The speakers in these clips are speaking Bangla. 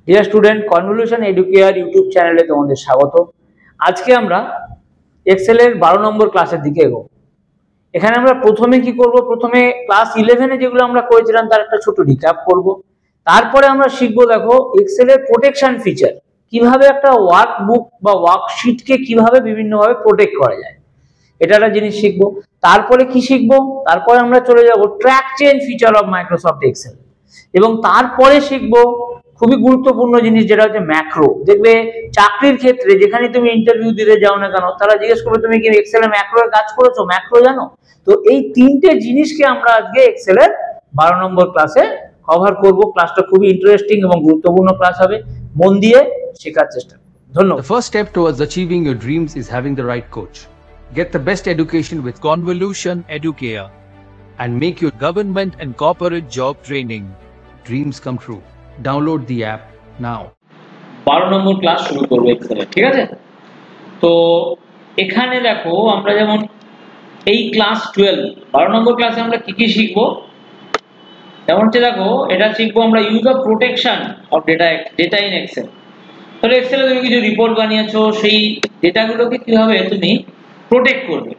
Dear student, convolution educare YouTube চ্যানেলে তোমাদের স্বাগত। আজকে আমরা এক্সেলের 12 নম্বর ক্লাসের দিকে এগোবো। এখানে আমরা প্রথমে কি করব, প্রথমে ক্লাস 11-এ যেগুলো আমরা করেছিলাম তার একটা ছোট রিক্যাপ করব। তারপরে আমরা শিখবো, দেখো, এক্সেলের প্রোটেকশন ফিচার, কিভাবে একটা ওয়ার্কবুক বা ওয়ার্কশিটকে কিভাবে বিভিন্নভাবে প্রোটেক্ট করা যায়, এটা একটা জিনিস শিখবো। তারপরে কি শিখবো, তারপরে আমরা চলে যাব track change feature of Microsoft Excel, এবং তারপরে শিখবো খুবই গুরুত্বপূর্ণ জিনিস, যেটা হচ্ছে ম্যাক্রো। দেখবে চাকরির ক্ষেত্রে যেখানে তুমি ইন্টারভিউ দিতে যাও না কেন, তারা জিজ্ঞেস করবে তুমি কি এক্সেলে ম্যাক্রোর কাজ করেছো, ম্যাক্রো জানো? তো এই তিনটে জিনিসকে আমরা আজকে এক্সেলের 12 নম্বর ক্লাসে কভার করব। ক্লাসটা খুবই ইন্টারেস্টিং এবং গুরুত্বপূর্ণ ক্লাস হবে, মন দিয়ে শেখার চেষ্টা করো। ধন্যবাদ। The first step towards achieving your dreams is having the right coach. Get the best education with Convolution Educare and make your government and corporate job training dreams come true. Download the app now. 12 number class শুরু করব এক্সেলের, ঠিক আছে? তো এখানে দেখো, আমরা যেমন এই ক্লাস 12 নম্বর ক্লাসে আমরা কি কি শিখবো, যেমন হচ্ছে দেখো, এটা শিখবো আমরা use of protection of data in Excel. তাহলে এক্সেলে তুমি কিছু রিপোর্ট বানিয়েছো, সেই ডেটাগুলোকে কিভাবে তুমি প্রোটেক্ট করবে,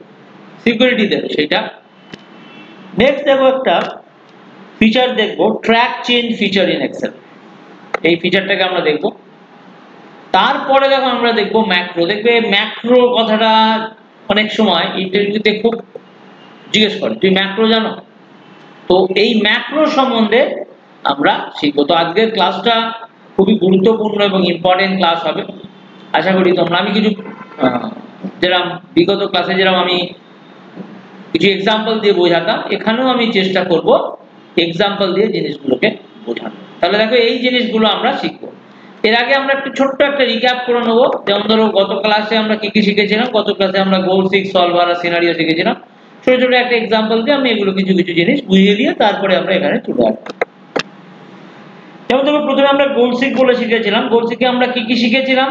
সিকিউরিটি দেবে সেটা। নেক্সট দেখো একটা ফিচার দেখবো, track change feature in Excel, এই ফিচারটাকে আমরা দেখবো। তারপরে দেখো আমরা দেখবো ম্যাক্রো। দেখবে ম্যাক্রো কথাটা অনেক সময় ইন্টারভিউতে খুব জিজ্ঞেস করে, তুই ম্যাক্রো জানো? তো এই ম্যাক্রো সম্বন্ধে আমরা শিখবো। তো আজকের ক্লাসটা খুবই গুরুত্বপূর্ণ এবং ইম্পর্টেন্ট ক্লাস হবে, আশা করি তোমরা। আমি কিছু যেরকম বিগত ক্লাসে যেরকম আমি কিছু এক্সাম্পল দিয়ে বোঝাতাম, এখানেও আমি চেষ্টা করব এক্সাম্পল দিয়ে জিনিসগুলোকে বোঝানো। তাহলে দেখো, এই জিনিসগুলো আমরা শিখবো। এর আগে আমরা একটু ছোট্ট একটা রিক্যাপ করে নেবো। যেমন ধরো, গত ক্লাসে আমরা কি কি শিখেছিলাম। গত ক্লাসে আমরা গোল সিক্স, সলভার আর সিনারিও শিখেছিলাম। ছোট ছোট একটা এক্সাম্পল দিয়ে আমি এগুলো কিছু কিছু জিনিস বুঝিয়ে দিয়ে তারপরে আমরা এখানে চলে আসবো। যেমন ধরো, প্রথমে আমরা গোল সিক বলে শিখেছিলাম। গোল সিকে আমরা কি কি শিখেছিলাম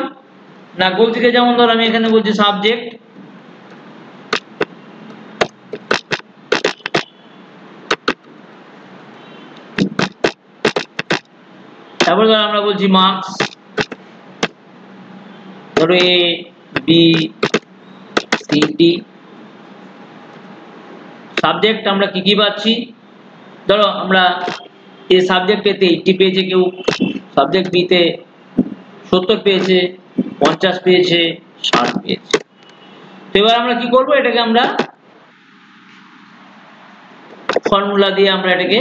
না, গোল সিকে যেমন ধরো আমি এখানে বলছি সাবজেক্ট, তারপর ধরো আমরা বলছি মার্কস, ধরো A B C D. Subject আমরা কি কি পাচ্ছি, ধরো আমরা এ সাবজেক্ট পেতে 80 পেয়েছে, কেউ সাবজেক্ট বিতে 70 পেয়েছে, 50 পেয়েছে, 60 পেয়েছে। তো এবার আমরা কি করব, এটাকে আমরা ফর্মুলা দিয়ে আমরা এটাকে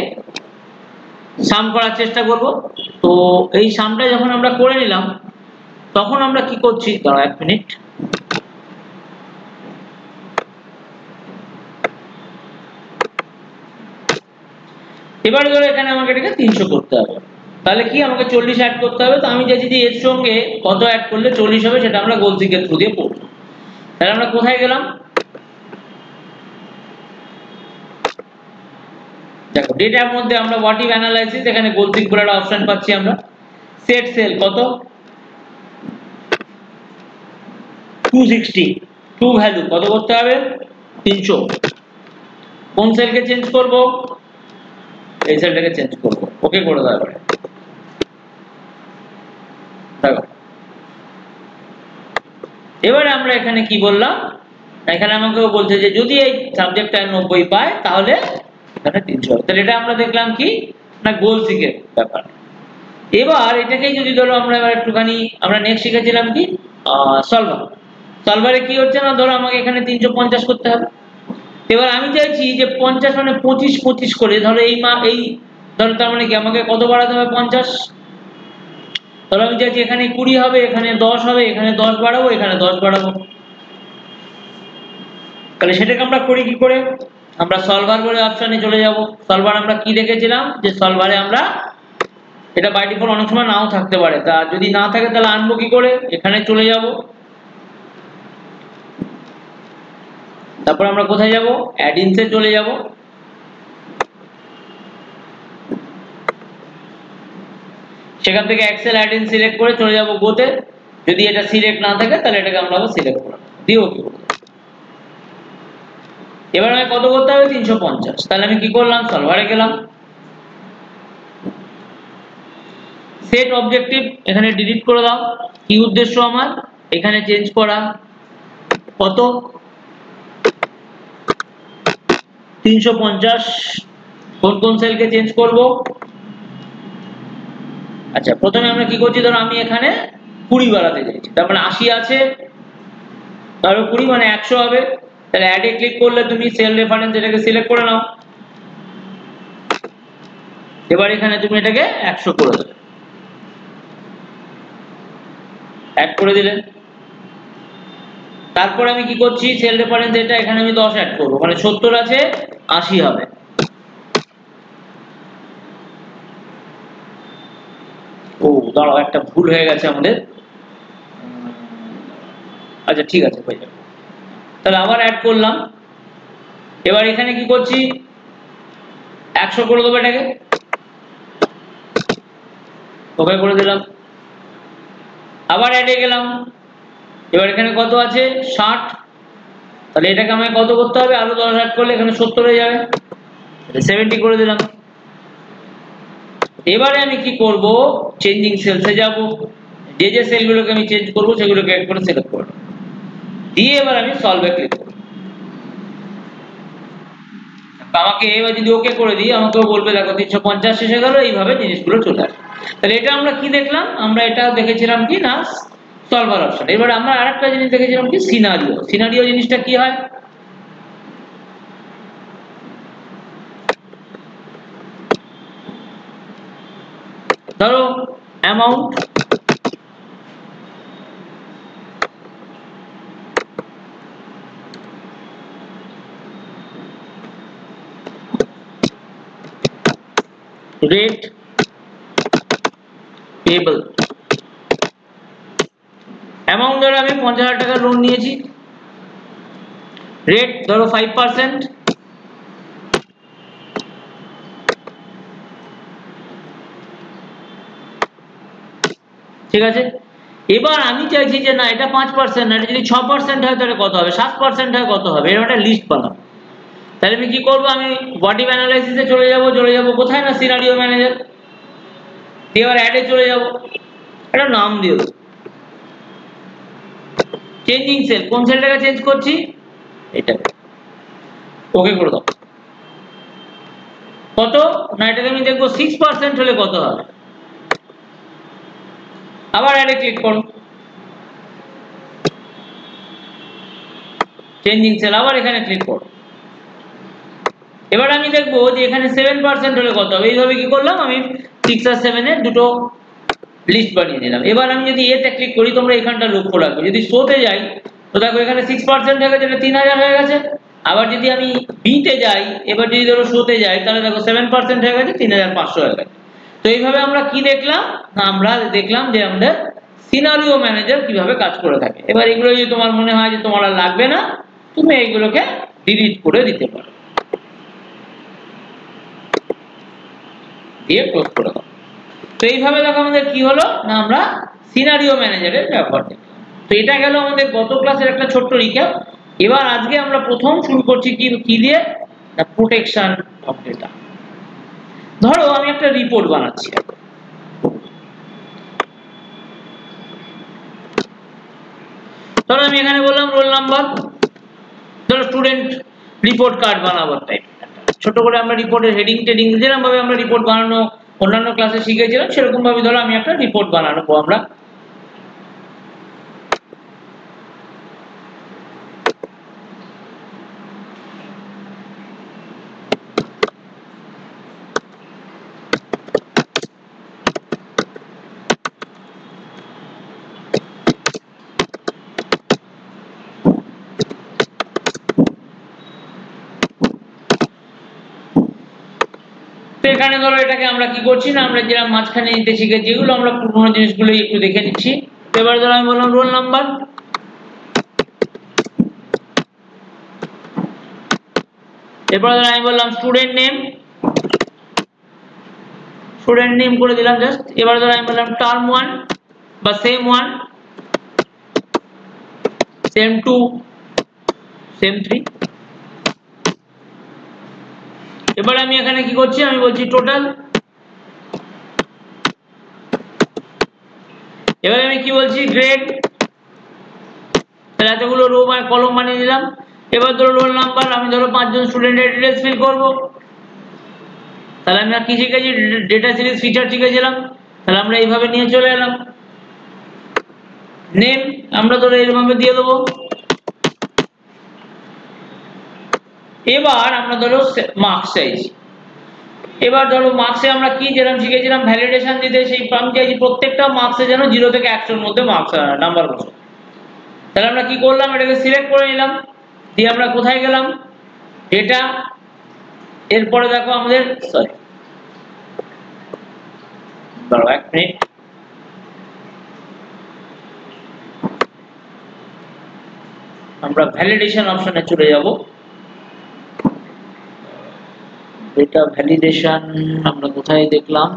সাম করার চেষ্টা করব। তো এই সামটা যখন আমরা করে নিলাম, তখন আমরা কি করছি, দাঁড়াও 1 মিনিট। এবার ধরো এখানে আমাকে এটাকে 300 করতে হবে, তাহলে কি আমাকে 40 অ্যাড করতে হবে। তো আমি চাইছি যে এর সঙ্গে কত অ্যাড করলে 40 হবে, সেটা আমরা গোল সিকের থ্রু দিয়ে পড়ব। তাহলে আমরা কোথায় গেলাম, দেখো ডেটার মধ্যে আমরা হোয়াট ইফ অ্যানালাইসিস, এখানে গোল সিক বলে একটা অপশন পাচ্ছি আমরা। সেট সেল কত, 260, টু ভ্যালু কত করতে হবে, 300। কোন সেলকে চেঞ্জ করব, এই সেলটাকে চেঞ্জ করব, ওকে করে দাও। দেখো এবারে আমরা এখানে কি বললাম, এখানে আমাকেও বলছে যে যদি এই সাবজেক্টটা 90 পায় তাহলে এখানে 300 হবে। তাহলে এটা আমরা দেখলাম কি না, গোল সিকের ব্যাপার। এবার এটাকে যদি ধরো আমরা এবার একটুখানি, আমরা নেক্সট শিখেছিলাম কি সলভার। সলভারে কি হচ্ছে না, ধরো আমাকে এখানে 350 করতে হবে। এবার আমি চাইছি যে 50 মানে 25 করে, ধরো এই ধরো তার মানে কি আমাকে কত বাড়াতে হবে, 50। ধরো আমি চাইছি এখানে 20 হবে, এখানে 10 হবে, এখানে 10 বাড়াবো, এখানে 10 বাড়াবো। তাহলে সেটাকে আমরা করি কি করে, আমরা সলভার বলে অপশনে চলে যাব। সলভার আমরা কি দেখেছিলাম, যে সলভারে আমরা, এটা বাই ডিফল্ট অনেক সময় নাও থাকতে পারে, তা যদি না থাকে তাহলে আনবো কি করে, এখানে চলে যাব। তারপর আমরা কোথায় যাব, অ্যাডিনসে চলে যাব। সেখান থেকে এক্সেল অ্যাডিন সিলেক্ট করে চলে যাব গোতে। যদি এটা সিলেক্ট না থাকে তাহলে এটাকে আমরা আবার সিলেক্ট করব, দিও কি। এবার আমি কত করতে হবে, 350। তাহলে আমি কি করলাম, সলভারে গেলাম, সেট অবজেক্টিভ এখানে ডিলিট করে দাও। কি উদ্দেশ্য আমার এখানে চেঞ্জ করা, কত 350। কোন কোন সেলকে চেঞ্জ করব? আচ্ছা প্রথমে আমরা কি করছি, ধরো আমি এখানে 20 বাড়াতে চাইছি, তার মানে 80 আছে, ধরো 20 মানে 100 হবে। তাহলে অ্যাড এ ক্লিক করলে তুমি সেল রেফারেন্স এটাকে সিলেক্ট করে নাও। এবার এখানে তুমি এটাকে 100 করে দেবে, অ্যাড করে দিলে। তারপর আমি কি করছি, সেল রেফারেন্স এটা এখানে আমি 10 অ্যাড করব, মানে 70 আছে 80 হবে। ও দাঁড়াও, একটা ভুল হয়ে গেছে আমাদের। আচ্ছা ঠিক আছে হয়ে যাবে। তাহলে আবার অ্যাড করলাম। এবার এখানে কি করছি, 100 করে দেবো, এটাকে ওকে করে দিলাম। আবার অ্যাডে গেলাম। এবার এখানে কত আছে 60, তাহলে এটাকে আমায় কত করতে হবে, আরো 10 অ্যাড করলে এখানে 70 হয়ে যাবে, 70 করে দিলাম। এবারে আমি কি করব, চেঞ্জিং সেলসে যাব, যে যে সেলগুলোকে আমি চেঞ্জ করব সেগুলোকে এক করে সিলেক্ট করব, দিয়ে এবার আমি সলভে ক্লিক করব। আমাকে এবার যদি ওকে করে দিই, আমাকেও বলবে দেখো 350 শেষ হয়ে গেল, এইভাবে জিনিসগুলো চলে আসে। তাহলে এটা আমরা কি দেখলাম, আমরা এটা দেখেছিলাম কি না সলভার অপশন। এবার আমরা আরেকটা জিনিস দেখেছিলাম কি সিনারিও। সিনারিও জিনিসটা কি হয়, ধরো অ্যামাউন্ট রেট পেবল, অ্যামাউন্ট ধরো আমি 50,000 টাকা লোন নিয়েছি, রেট ধরো 5%, ঠিক আছে। এবার আমি চাইছি যে না এটা 5% না, এটা যদি 6% হয় তাহলে কত হবে, 7% হয় কত হবে, এরকম একটা লিস্ট বানাবো। তাহলে আমি কি করবো, আমি বডি অ্যানালাইসিসে চলে যাব কোথায় না সিনারিও ম্যানেজার, দিয়ে এবার অ্যাডে চলে যাব, একটা নাম দিয়ে দেবো চেঞ্জিং সেল। কোন সেলটাকে চেঞ্জ করছি, এটাকে ওকে করে দাও। কত না এটাকে আমি দেখবো 6% হলে কত হবে, আবার অ্যাডে ক্লিক করো, চেঞ্জিং সেল, আবার এখানে ক্লিক করো। এবার আমি দেখবো যে এখানে 7% হলে কত হবে। এইভাবে কি করলাম, আমি 6 আর 7 এর দুটো লিস্ট বানিয়ে নিলাম। এবার আমি যদি এতে ক্লিক করি, তোমরা এখানটা লক্ষ্য রাখবে, যদি শোতে যাই তো দেখো এখানে 6% হয়ে গেছে, 3000 হয়ে গেছে। আবার যদি আমি বিতে যাই, এবার যদি ধরো শোতে যাই, তাহলে দেখো 7% হয়ে গেছে, 3500 হয়ে গেছে। তো এইভাবে আমরা কি দেখলাম না, আমরা দেখলাম যে আমাদের সিনারিও ম্যানেজার কিভাবে কাজ করে থাকে। এবার এগুলো যদি তোমার মনে হয় যে তোমার আর লাগবে না, তুমি এইগুলোকে ডিলিট করে দিতে পারো, দিয়ে ক্লোজ করে দাও। তো এইভাবে দেখো আমাদের কি হলো না, আমরা সিনারিও ম্যানেজারের ব্যবহার দেখলাম। তো এটা গেল আমাদের গত ক্লাসের একটা ছোট্ট রিক্যাপ। এবার আজকে আমরা প্রথম শুরু করছি কি দিয়ে না, প্রোটেকশন অফ ডেটা। ধরো আমি একটা রিপোর্ট বানাচ্ছি, ধরো আমি এখানে বললাম রোল নাম্বার, ধরো স্টুডেন্ট রিপোর্ট কার্ড বানাবার টাইপ, ছোট করে আমরা রিপোর্টের হেডিং টেডিং যেরকম ভাবে আমরা রিপোর্ট বানানো অন্যান্য ক্লাসে শিখেছিলাম, সেরকম ভাবে ধরো আমি একটা রিপোর্ট বানাবো আমরা। এখানে ধরো এটাকে আমরা কি করছি না, আমরা যেরকম মাঝখানে নিতে শিখেছি, যেগুলো আমরা পুরোনো জিনিসগুলো একটু দেখে নিচ্ছি। এবার ধরো আমি বললাম রোল নাম্বার, এরপর ধরো আমি বললাম স্টুডেন্ট নেম, স্টুডেন্ট নেম করে দিলাম জাস্ট। এবার ধরো আমি বললাম টার্ম 1 বা সেম 1, সেম 2, সেম 3। এবার আমি এখানে কি করছি, আমি বলছি টোটাল, এবারে আমি কি বলছি, গ্রেড, তাহলে এতগুলো রো বা কলম বানিয়ে দিলাম। এবার ধরো রোল নাম্বার, আমি ধরো 5 জন স্টুডেন্টের ডিটেইলস ফিল করব, তাহলে আমরা কি শিখেছি, ডেটা সিরিজ ফিচার শিখেছিলাম, তাহলে আমরা এইভাবে নিয়ে চলে এলাম। নেম আমরা ধরো এইভাবে দিয়ে দেবো। এবার আমরা ধরো মার্কস চাইছি, এবার ধরো মার্কসে আমরা কি যেরকম শিখেছিলাম ভ্যালিডেশন দিতে, সেই আমি চাইছি প্রত্যেকটা মার্কসে যেন 0 থেকে 100 এর মধ্যে মার্কস নাম্বার বসে। তাহলে আমরা কি করলাম, এটাকে সিলেক্ট করে নিলাম, দিয়ে আমরা কোথায় গেলাম, ডেটা, এরপরে দেখো আমাদের সরি এক মিনিট, আমরা ভ্যালিডেশন অপশনে চলে যাব। ডেটা ভ্যালিডেশন আমরা কোথায় দেখলাম,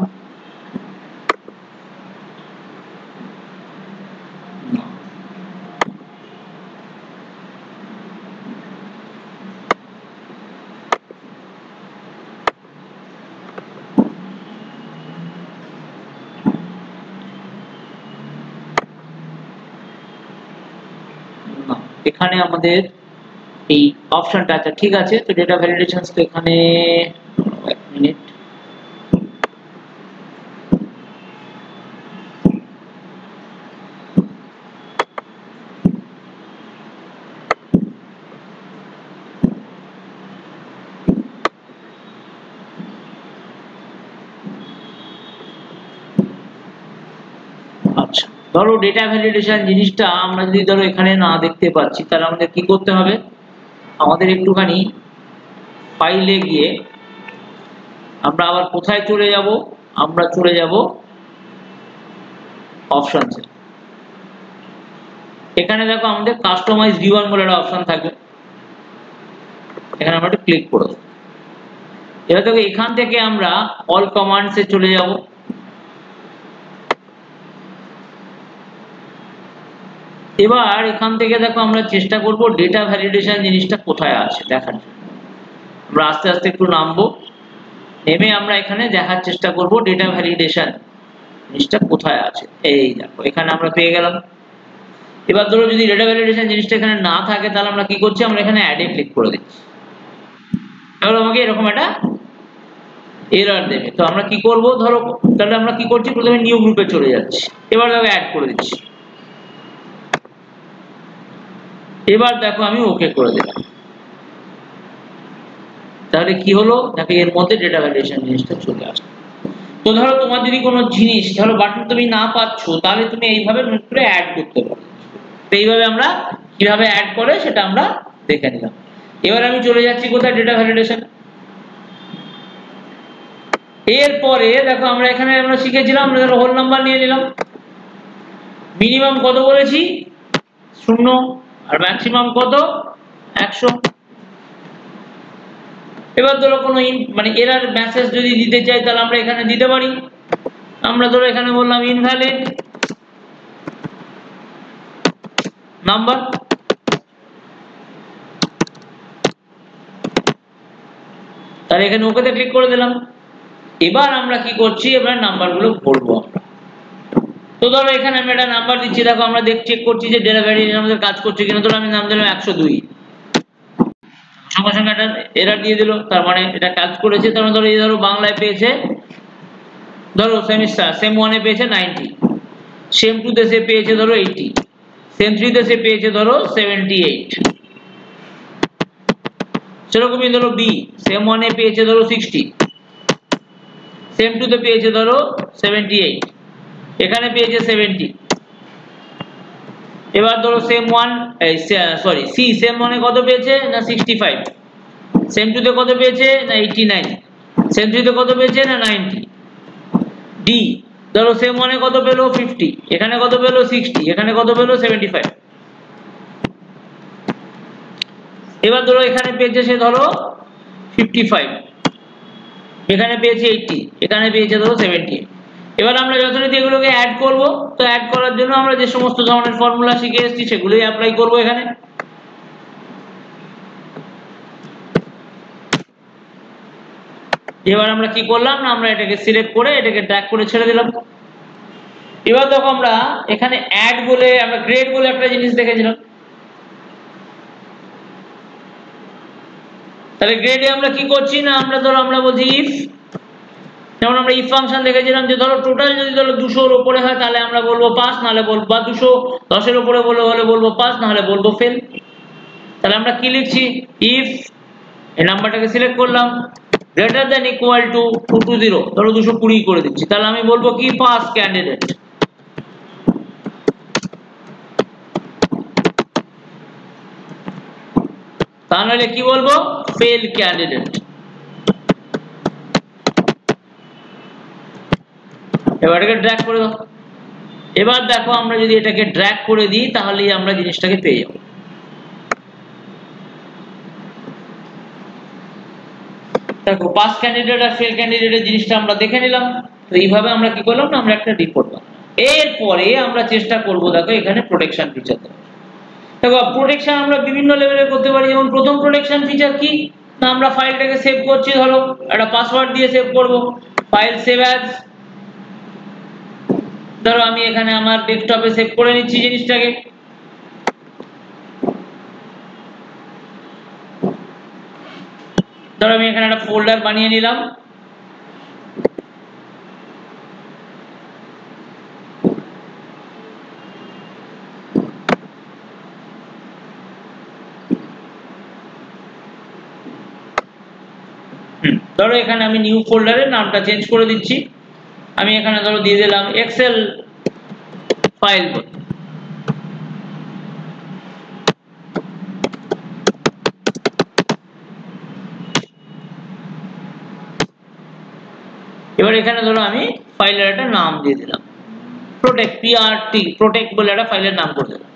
এখানে আমাদের এই অপশনটা, আচ্ছা ঠিক আছে, তো ডেটা ভ্যালিডেশনস তো এখানে এক মিনিট, আচ্ছা ধরো ডেটা ভ্যালিডেশন জিনিসটা আমরা যদি ধরো এখানে না দেখতে পাচ্ছি, তাহলে আমাদের কি করতে হবে, আমাদের একটুখানি ফাইলে গিয়ে আমরা আবার কোথায় চলে যাব, আমরা চলে যাব অপশনসে। এখানে দেখো আমাদের কাস্টমাইজ ভিউয়ার বলে একটা অপশন থাকবে, এখানে আমরা একটু ক্লিক করে দেবো। এবার দেখো এখান থেকে আমরা অল কমান্ডসে চলে যাব। এবার এখান থেকে দেখো আমরা চেষ্টা করব ডেটা ভ্যালিডেশন জিনিসটা কোথায় আছে দেখার জন্য। আমরা আস্তে আস্তে একটু নামবো, নেমে আমরা এখানে দেখার চেষ্টা করব ডেটা ভ্যালিডেশন জিনিসটা কোথায় আছে। এই দেখো এখানে আমরা পেয়ে গেলাম। এবার ধরো যদি ডেটা ভ্যালিডেশন জিনিসটা এখানে না থাকে, তাহলে আমরা কি করছি, আমরা এখানে অ্যাডে ক্লিক করে দিচ্ছি। তাহলে আমাকে এরকম একটা এরর দেবে। তো আমরা কি করব, ধরো তাহলে আমরা কি করছি, প্রথমে নিউ গ্রুপে চলে যাচ্ছি, এবার দেখো অ্যাড করে দিচ্ছি। এবার দেখো আমি ওকে করে দিলাম, তাহলে কি হলো, দেখো এর মধ্যে ডেটা ভ্যালিডেশন জিনিসটা চলে আসছে। তো ধরো তোমার যদি কোনো জিনিস ধরো বাটন তুমি না পাচ্ছ, তাহলে তুমি এইভাবে নোট করে অ্যাড করতে পারো। তো এইভাবে আমরা কিভাবে অ্যাড করে সেটা আমরা দেখে নিলাম। এবার আমি চলে যাচ্ছি কোথায়, ডেটা ভ্যালিডেশন। এরপরে দেখো আমরা এখানে আমরা শিখেছিলাম, আমরা ধরো হোল নাম্বার নিয়ে নিলাম, মিনিমাম কত বলেছি 0 আর ম্যাক্সিমাম কত 100। এবার ধরো কোনো মানে এরর মেসেজ যদি দিতে চাই, তাহলে আমরা এখানে দিতে পারি। আমরা ধরো এখানে বললাম ইনভ্যালিড নাম্বার, তাহলে এখানে ওকেতে ক্লিক করে দিলাম। এবার আমরা কি করছি, এবার নাম্বারগুলো ভরবো আমরা। তো ধরো এখানে আমি একটা নাম্বার দিচ্ছি, দেখো আমরা চেক করছি যে ডেটা ভ্যালিডেশন আমাদের কাজ করছে কিনা। ধরো আমি নাম দিলাম 102, সঙ্গে সঙ্গে একটা এরর দিয়ে দিল, তার মানে এটা কাজ করেছে। তার মানে ধরো এই ধরো বাংলায় পেয়েছে, ধরো সেমিস্টার সেম 1 এ পেয়েছে 90, সেম 2 তে সে পেয়েছে ধরো 80, সেম 3 তে সে পেয়েছে ধরো 78, সেরকমই ধরো বি সেম 1 এ পেয়েছে ধরো 60, সেম 2 তে পেয়েছে ধরো 78, এখানে পেয়েছে 70। এবার ধরো সেম 1 সরি সি সেম 1 এ কত পেয়েছে না 65, সেম 2 তে কত পেয়েছে না 89, সেম 3 তে কত পেয়েছে না 90। ডি ধরো সেম 1 এ কত পেলো 50, এখানে কত পেলো 60, এখানে কত পেলো 75। এবার ধরো এখানে পেয়েছে সে ধরো 55, এখানে পেয়েছে 80, এখানে পেয়েছে ধরো 70। এবার আমরা যথারীতি এগুলোকে অ্যাড করব। তো অ্যাড করার জন্য আমরা যে সমস্ত ধরনের ফর্মুলা শিখে এসেছি সেগুলোই অ্যাপ্লাই করব এখানে। এবার আমরা কি করলাম না, আমরা এটাকে সিলেক্ট করে এটাকে ড্র্যাগ করে ছেড়ে দিলাম। এবার দেখো আমরা এখানে অ্যাড বলে আমরা গ্রেড বলে একটা জিনিস দেখেছিলাম। তাহলে গ্রেডে আমরা কি করছি না, আমরা বলছি ইফ, যেমন আমরা ইফ ফাংশন দেখেছিলাম যে ধরো টোটাল যদি ধরো 200 এর উপরে হয় তাহলে আমরা বলবো পাস, নাহলে বলবো, বা 210 এর উপরে হলে বলবো পাস, নাহলে বলবো ফেল। তাহলে আমরা কি লিখছি, ইফ এই নাম্বারটাকে সিলেক্ট করলাম গ্রেটার দ্যান ইকুয়াল টু 220, ধরো 220 করে দিচ্ছি, তাহলে আমি বলবো কি পাস ক্যান্ডিডেট। তাহলে কি বলবো, ফেল ক্যান্ডিডেট। এবার এটাকে ড্র্যাগ করে দাও। এবার দেখো আমরা যদি এটাকে ড্র্যাগ করে দিই তাহলেই আমরা জিনিসটাকে পেয়ে যাব। দেখো পাস ক্যান্ডিডেট আর ফেল ক্যান্ডিডেটের জিনিসটা আমরা দেখে নিলাম। তো এইভাবে আমরা কি করলাম না, আমরা একটা রিপোর্ট বানালাম। এরপরে আমরা চেষ্টা করব দেখো এখানে প্রোটেকশন ফিচার দেওয়া। দেখো প্রোটেকশন আমরা বিভিন্ন লেভেলে করতে পারি। যেমন প্রথম প্রোটেকশন ফিচার কি না, আমরা ফাইলটাকে সেভ করছি, ধরো একটা পাসওয়ার্ড দিয়ে সেভ করব, ফাইল সেভ অ্যাজ, ধরো আমি এখানে আমার ডেস্কটপে সেভ করে নিচ্ছি জিনিসটাকে। ধরো আমি এখানে একটা ফোল্ডার বানিয়ে নিলাম, ধরো এখানে আমি নিউ ফোল্ডারের নামটা চেঞ্জ করে দিচ্ছি। আমি এখানে ধরো দিয়ে দিলাম এক্সেল ফাইল। এবার এখানে ধরো আমি ফাইলের একটা নাম দিয়ে দিলাম প্রোটেক্ট, PRT প্রোটেক্ট বলে একটা ফাইলের নাম করে দিলাম।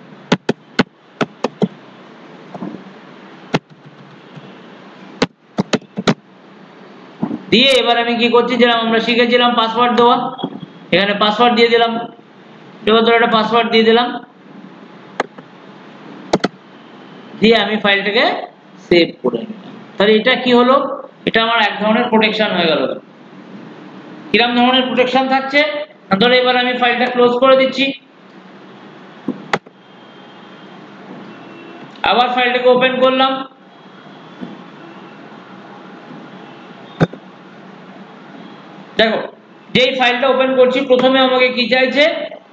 দিয়ে এবার আমি কি করছি, যেরকম আমরা শিখেছিলাম পাসওয়ার্ড দেওয়া, এখানে পাসওয়ার্ড দিয়ে দিলাম। এবার ধরো একটা পাসওয়ার্ড দিয়ে দিলাম, দিয়ে আমি ফাইলটাকে সেভ করে নিলাম। তাহলে এটা কি হলো, এটা আমার এক ধরনের প্রোটেকশন হয়ে গেল। কিরকম ধরনের প্রোটেকশন থাকছে, ধরো এবার আমি ফাইলটা ক্লোজ করে দিচ্ছি, আবার ফাইলটাকে ওপেন করলাম। দেখো যেই ফাইলটা ওপেন করছি প্রথমে আমাকে কি চাইছে,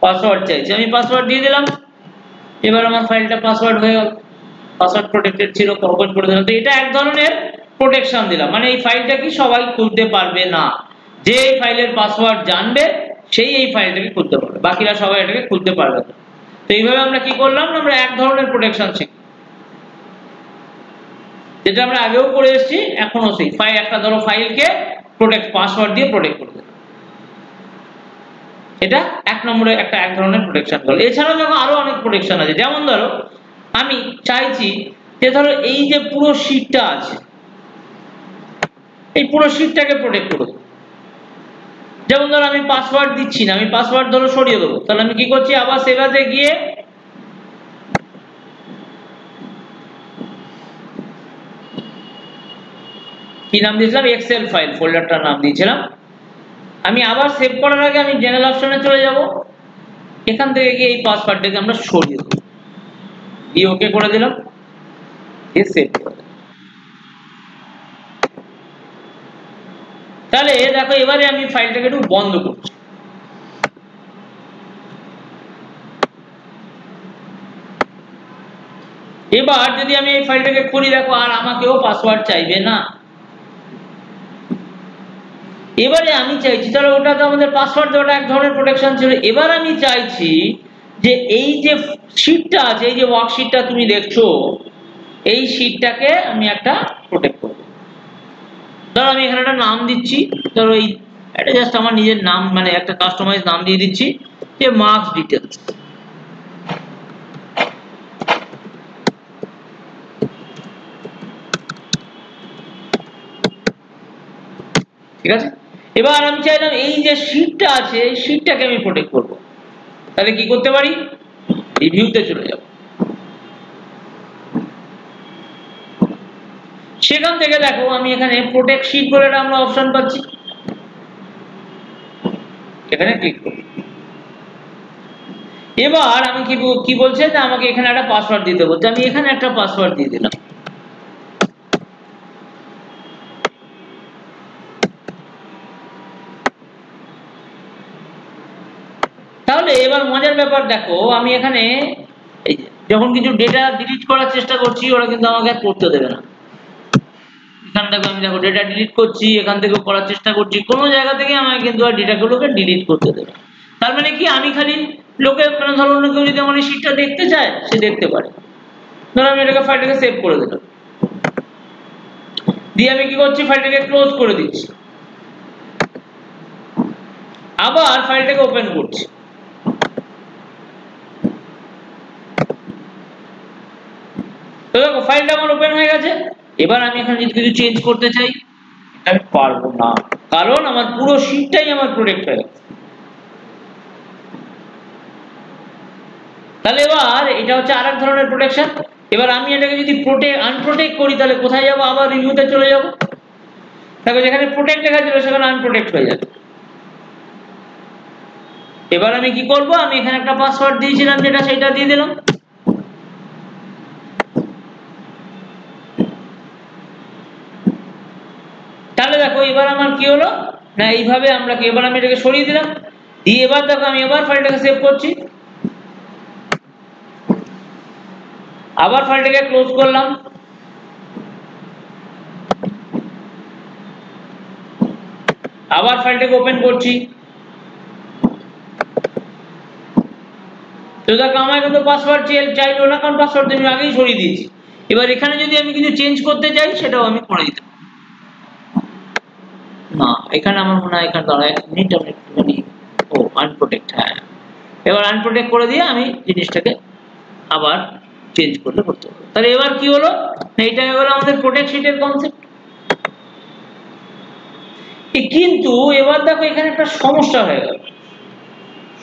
পাসওয়ার্ড চাইছে, আমি পাসওয়ার্ড দিয়ে দিলাম। এবার আমার ফাইলটা পাসওয়ার্ড হয়ে গেল, পাসওয়ার্ড প্রোটেক্টেড ছিল, ওপেন করে দিলাম। তো এটা এক ধরনের প্রোটেকশন দিলাম, মানে এই ফাইলটা কি সবাই খুলতে পারবে না, যে এই ফাইলের পাসওয়ার্ড জানবে সেই এই ফাইলটাকে খুলতে পারবে, বাকিরা সবাই এটাকে খুলতে পারবে না। তো এইভাবে আমরা কি করলাম, আমরা এক ধরনের প্রোটেকশন শিখলাম, যেটা আমরা আগেও করে এসেছি, এখনো সেই একটা ধরো ফাইলকে প্রোটেক্ট পাসওয়ার্ড দিয়ে প্রোটেক্ট করে দেবে, এটা এক নম্বরে একটা এক ধরনের প্রোটেকশন হলো। এছাড়াও দেখো আরো অনেক প্রোটেকশন আছে। যেমন ধরো আমি চাইছি যে ধরো এই যে পুরো শীটটা আছে, এই পুরো শীটটাকে প্রোটেক্ট করে দেবো। যেমন ধরো আমি পাসওয়ার্ড দিচ্ছি না, আমি পাসওয়ার্ড ধরো সরিয়ে দেবো, তাহলে আমি কি করছি, আবার সেভ অ্যাজে গিয়ে কি নাম দিয়েছিলাম, এক্সেল ফাইল ফোল্ডারটার নাম দিয়েছিলাম। আমি আবার সেভ করার আগে আমি জেনারেল অপশনে চলে যাব, এখান থেকে গিয়ে এই পাসওয়ার্ডটাকে আমরা সরিয়ে দেবো, দিয়ে ওকে করে দিলাম, দিয়ে সেভ করে দিলাম। তাহলে দেখো এবারে আমি ফাইলটাকে একটু বন্ধ করছি। এবার যদি আমি এই ফাইলটাকে খুলি, দেখো আর আমাকেও পাসওয়ার্ড চাইবে না। এবারে আমি চাইছি, তাহলে ওটা তো আমাদের পাসওয়ার্ড দেওয়াটা এক ধরনের প্রোটেকশন ছিল। এবার আমি চাইছি যে এই যে শীটটা আছে, এই যে ওয়ার্কশিটটা তুমি দেখছো, এই শীটটাকে আমি একটা প্রোটেক্ট করব। ধরো আমি এখানে একটা নাম দিচ্ছি, ধরো এই এটা জাস্ট আমার নিজের নাম, মানে একটা কাস্টমাইজ নাম দিয়ে দিচ্ছি যে মার্কস ডিটেলস। ঠিক আছে, এবার আমি চাইলাম এই যে শীটটা আছে, এই শীটটাকে আমি প্রোটেক্ট করব। তাহলে কি করতে পারি, রিভিউতে চলে যাব, সেখান থেকে দেখো আমি এখানে প্রোটেক্ট শীট বলে একটা আমরা অপশন পাচ্ছি, এখানে ক্লিক করব। এবার আমি কি বলছে যে আমাকে এখানে একটা পাসওয়ার্ড দিতে বলছে, আমি এখানে একটা পাসওয়ার্ড দিয়ে দিলাম। তাহলে এবার মজার ব্যাপার দেখো, আমি এখানে এই যখন কিছু ডেটা ডিলিট করার চেষ্টা করছি ওরা কিন্তু আমাকে আর করতে দেবে না। এখান থেকে আমি দেখো ডেটা ডিলিট করছি, এখান থেকেও করার চেষ্টা করছি, কোনো জায়গা থেকে আমাকে কিন্তু আর ডেটাগুলোকে ডিলিট করতে দেবে। তার মানে কি আমি খালি লোকে মানে ধরো অন্য কেউ যদি আমার এই শীটটা দেখতে চায় সে দেখতে পারে। ধরো আমি এটাকে ফাইলটাকে সেভ করে দিলাম, দিয়ে আমি কি করছি ফাইলটাকে ক্লোজ করে দিচ্ছি, আবার ফাইলটাকে ওপেন করছি। তো দেখো ফাইলটা আমার ওপেন হয়ে গেছে। এবার আমি এখানে যদি কিছু চেঞ্জ করতে চাই আমি পারবো না, কারণ আমার পুরো শীটটাই আমার প্রোটেক্ট হয়ে গেছে। তাহলে এবার এটা হচ্ছে আরেক ধরনের প্রোটেকশন। এবার আমি এটাকে যদি আনপ্রোটেক্ট করি তাহলে কোথায় যাব? আবার রিভিউতে চলে যাব। দেখো যেখানে প্রোটেক্ট লেখা ছিল সেখানে আনপ্রোটেক্ট হয়ে যাবে। এবার আমি কি করব, আমি এখানে একটা পাসওয়ার্ড দিয়েছিলাম যেটা সেটা দিয়ে দিলাম। তাহলে দেখো এবার আমার কি হলো না, এইভাবে আমরা এবার আমি এটাকে সরিয়ে দিলাম, দিয়ে এবার দেখো আমি এবার ফাইলটাকে সেভ করছি, আবার ফাইলটাকে ক্লোজ করলাম, আবার ফাইলটাকে ওপেন করছি। তো দেখো আমার কিন্তু পাসওয়ার্ড চাইলো না, কারণ পাসওয়ার্ড আমি আগেই সরিয়ে দিয়েছি। এবার এখানে যদি আমি কিছু চেঞ্জ করতে চাই সেটাও আমি করে দিতে পারি। না এখানে আমার মনে হয় এখানে দাঁড়ায় মিনিট আমি একটুখানি আনপ্রোটেক্ট, হ্যাঁ এবার আনপ্রোটেক্ট করে দিয়ে আমি জিনিসটাকে আবার চেঞ্জ করতে পারবো। তাহলে এবার কি হলো না, এটা হলো আমাদের প্রোটেক্ট শীটের কনসেপ্ট। কিন্তু এবার দেখো এখানে একটা সমস্যা হয়ে গেল।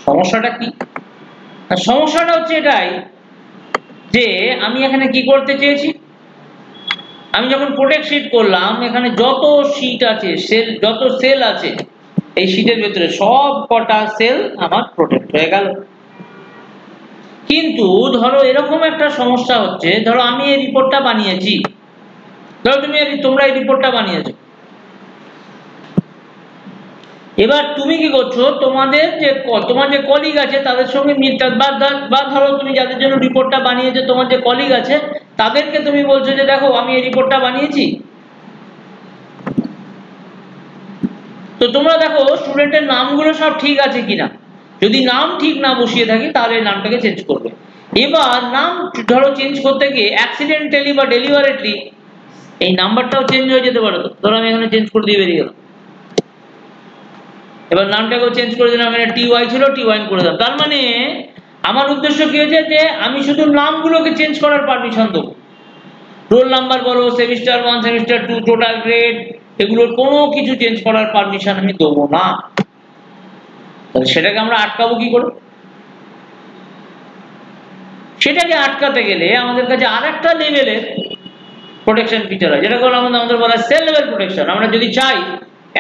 সমস্যাটা কি? সমস্যাটা হচ্ছে এটাই যে আমি এখানে কি করতে চেয়েছি, আমি যখন প্রোটেক্ট শীট করলাম এখানে যত শীট আছে যত সেল আছে এই শীটের ভিতরে সব কটা সেল আমার প্রোটেক্ট হয়ে গেল। কিন্তু ধরো এরকম একটা সমস্যা হচ্ছে, ধরো আমি এই রিপোর্টটা বানিয়েছি, ধরো তোমরা এই রিপোর্টটা বানিয়েছো, এবার তুমি কি করছো তোমার যে কলিগ আছে তাদের সঙ্গে বা ধরো তুমি যাদের জন্য রিপোর্টটা বানিয়েছো তোমার যে কলিগ আছে তাদেরকে তুমি বলছো যে দেখো আমি এই রিপোর্টটা বানিয়েছি। তো তোমরা দেখো স্টুডেন্টের নামগুলো সব ঠিক আছে কিনা, যদি নাম ঠিক না বসিয়ে থাকি তাহলে নামটাকে চেঞ্জ করবে। এবার নাম ধরো চেঞ্জ করতে গিয়ে অ্যাক্সিডেন্টালি বা ডেলিভারেটলি এই নাম্বারটাও চেঞ্জ হয়ে যেতে পারে। তো ধরো আমি এখানে চেঞ্জ করে দিয়ে বেরিয়ে গেলাম, এবার নামটাকেও চেঞ্জ করে দিলাম, এটা টিওয়াই ছিল টিওয়াইন করে দিলাম। তার মানে আমার উদ্দেশ্য কি হয়েছে যে আমি শুধু নামগুলোকে চেঞ্জ করার পারমিশন দেবো, রোল নাম্বার বলো, সেমিস্টার 1 সেমিস্টার 2 টোটাল গ্রেড এগুলোর কোনো কিছু চেঞ্জ করার পারমিশন আমি দেবো না। তাহলে সেটাকে আমরা আটকাবো কি করে? সেটাকে আটকাতে গেলে আমাদের কাছে আরেকটা লেভেলের প্রোটেকশন ফিচার আছে, যেটা হলো আমাদের বলা হয় সেল লেভেল প্রোটেকশন। আমরা যদি চাই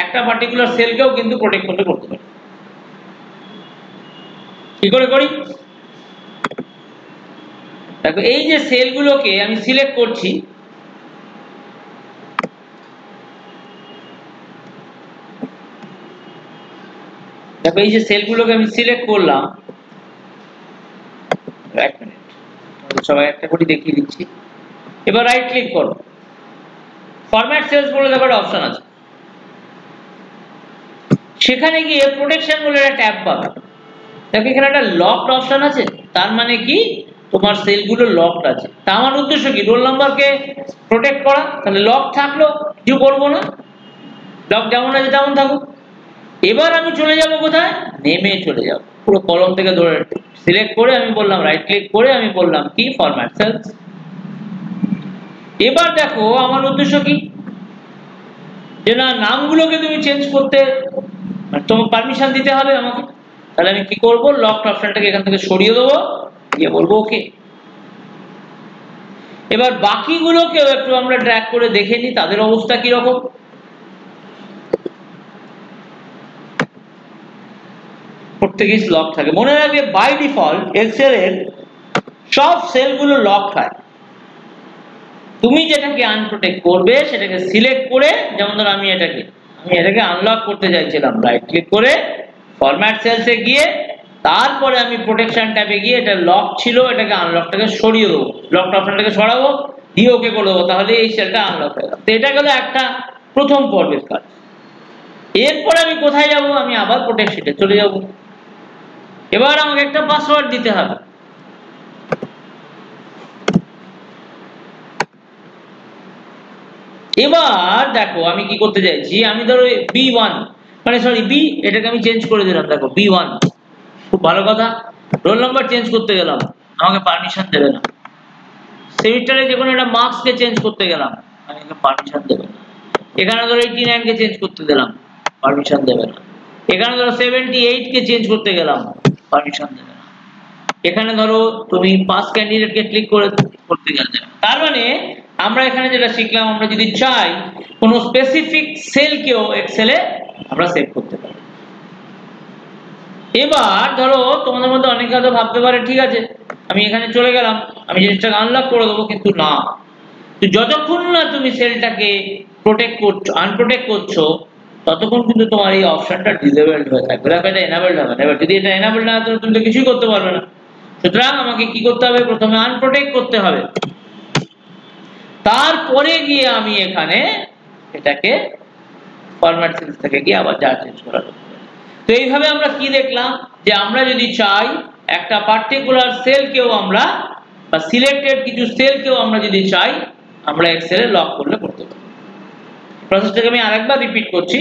একটা পার্টিকুলার সেলকেও কিন্তু প্রোটেক্ট করতে পারি। কি করে করি? দেখো এই যে সেলগুলোকে আমি সিলেক্ট করছি, দেখো এই যে সেলগুলোকে আমি সিলেক্ট করলাম, এক মিনিট সবাই একটা করে দেখিয়ে দিচ্ছি। এবার রাইট ক্লিক করো, ফরম্যাট সেলস বলে দেখো একটা অপশন আছে, সেখানে গিয়ে প্রোটেকশন বলে একটা ট্যাব পাবে। দেখো এখানে একটা লকড অপশন আছে, তার মানে কি তোমার সেলগুলো লকড আছে। তা আমার উদ্দেশ্য কি রোল নাম্বারকে প্রোটেক্ট করা, তাহলে লক থাকলো কিছু করবো না, লক যেমন আছে তেমন থাকুক। এবার আমি চলে যাব কোথায়, নেমে চলে যাব, পুরো কলম থেকে ধরে সিলেক্ট করে আমি বললাম রাইট ক্লিক করে আমি বললাম কি ফরম্যাট সেলস। এবার দেখো আমার উদ্দেশ্য কি যে না নামগুলোকে তুমি চেঞ্জ করতে তোমার পারমিশন দিতে হবে আমাকে। তাহলে আমি কি করব, লকড অপশনটাকে এখান থেকে সরিয়ে দেবো, দিয়ে বলবো ওকে। এবার বাকিগুলোকেও একটু আমরা ড্র্যাগ করে দেখে নিই তাদের অবস্থা কি রকম। প্রত্যেকই লক থাকে। মনে রাখবে বাই ডিফল্ট এক্সেল এর সব সেলগুলো লক হয়। তুমি যেটাকে আনপ্রোটেক্ট করবে সেটাকে সিলেক্ট করে, যেমন ধরো আমি এটাকে আনলক করতে চাইছিলাম, রাইট ক্লিক করে ফরম্যাট সেলসে গিয়ে তারপরে আমি প্রোটেকশন ট্যাবে গিয়ে এটা লক ছিল এটাকে আনলকটাকে সরিয়ে দেবো, লক অপশনটাকে সরাবো দিয়ে ওকে করে দেবো, তাহলে এই সেলটা আনলক হয়ে গেল। তো এটা গেল একটা প্রথম পর্বের কাজ। এরপরে আমি কোথায় যাব? আমি আবার প্রোটেক্ট শিটে চলে যাব। এবার আমাকে একটা পাসওয়ার্ড দিতে হবে। এবার দেখো আমি কি করতে চাইছি, আমি ধরো B1 মানে সরি বি, এটাকে আমি চেঞ্জ করে দিলাম। দেখো B1, খুব ভালো কথা। রোল নাম্বার চেঞ্জ করতে গেলাম, আমাকে পারমিশন দেবে না। সেমিস্টারে যে কোনো একটা মার্কসকে চেঞ্জ করতে গেলাম, আমাকে পারমিশন দেবে না। এখানে ধরো 89 কে চেঞ্জ করতে দিলাম, পারমিশন দেবে না। এখানে ধরো 78 কে চেঞ্জ করতে গেলাম, পারমিশন দেবে না। এখানে ধরো তুমি পাস ক্যান্ডিডেটকে ক্লিক করতে গেলে, তার মানে আমরা এখানে যেটা শিখলাম, আমরা যদি চাই কোনো স্পেসিফিক সেলকেও এক্সেলে আমরা সেভ করতে পারি। এবার ধরো তোমাদের মধ্যে অনেকে হয়তো ভাবতে পারে ঠিক আছে আমি এখানে চলে গেলাম, আমি জিনিসটাকে আনলক করে দেবো, কিন্তু না, তো যতক্ষণ না তুমি সেলটাকে প্রোটেক্ট করছো, আনপ্রোটেক্ট করছো, ততক্ষণ কিন্তু তোমার এই অপশনটা ডিসেবলড হয়ে থাকবে, দেখো এটা এনাবেলড হবে না। এবার যদি এটা এনাবেলড না হয় তুমি তো কিছুই করতে পারবে না। সুতরাং আমাকে কি করতে হবে? প্রথমে আনপ্রোটেক্ট করতে হবে, তারপরে গিয়ে আমি এখানে এটাকে ফরম্যাট সেলস থেকে গিয়ে আবার যা চেঞ্জ করা হবে। তো এইভাবে আমরা কি দেখলাম যে আমরা যদি চাই একটা পার্টিকুলার সেলকেও আমরা বা সিলেক্টেড কিছু সেলকেও আমরা যদি চাই আমরা এক্সেলে লক করলে করতে পারি। প্রসেসটাকে আমি আরেকবার রিপিট করছি।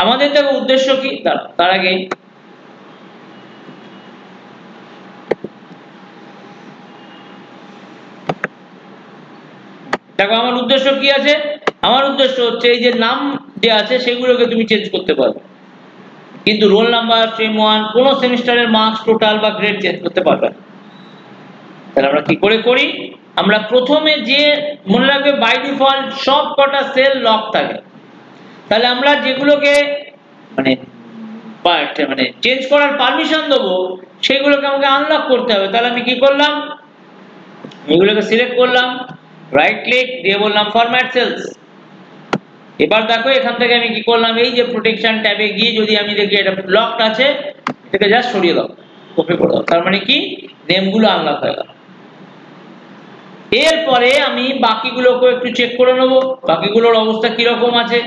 আমাদের দেখো উদ্দেশ্য কি, তার আগে দেখো আমার উদ্দেশ্য কি আছে। আমার উদ্দেশ্য হচ্ছে এই যে নাম যে আছে সেগুলোকে তুমি চেঞ্জ করতে পারবে, কিন্তু রোল নাম্বার, স্ট্রিম 1, কোন সেমিস্টারের মার্কস, টোটাল বা গ্রেড চেঞ্জ করতে পারবে না। তাহলে আমরা কি করে করি? আমরা প্রথমে যে মনে রাখবে বাই ডিফল্ট সব কটা সেল লক থাকে, তাহলে আমরা যেগুলোকে মানে চেঞ্জ করার পারমিশন দেবো সেগুলোকে আমাকে আনলক করতে হবে। তাহলে আমি কি করলাম? এগুলোকে সিলেক্ট করলাম, রাইট ক্লিক দিয়ে বললাম ফরম্যাট সেলস। এবার দেখো এখান থেকে আমি কি করলাম, এই যে প্রোটেকশন ট্যাবে গিয়ে যদি আমি দেখি এটা লকড আছে, এটাকে জাস্ট সরিয়ে দাও, ওকে করে দাও। তার মানে কি নেমগুলো আনলক হয়ে গেল। এরপরে আমি বাকিগুলোকে একটু চেক করে নেব, বাকিগুলোর অবস্থা কিরকম আছে।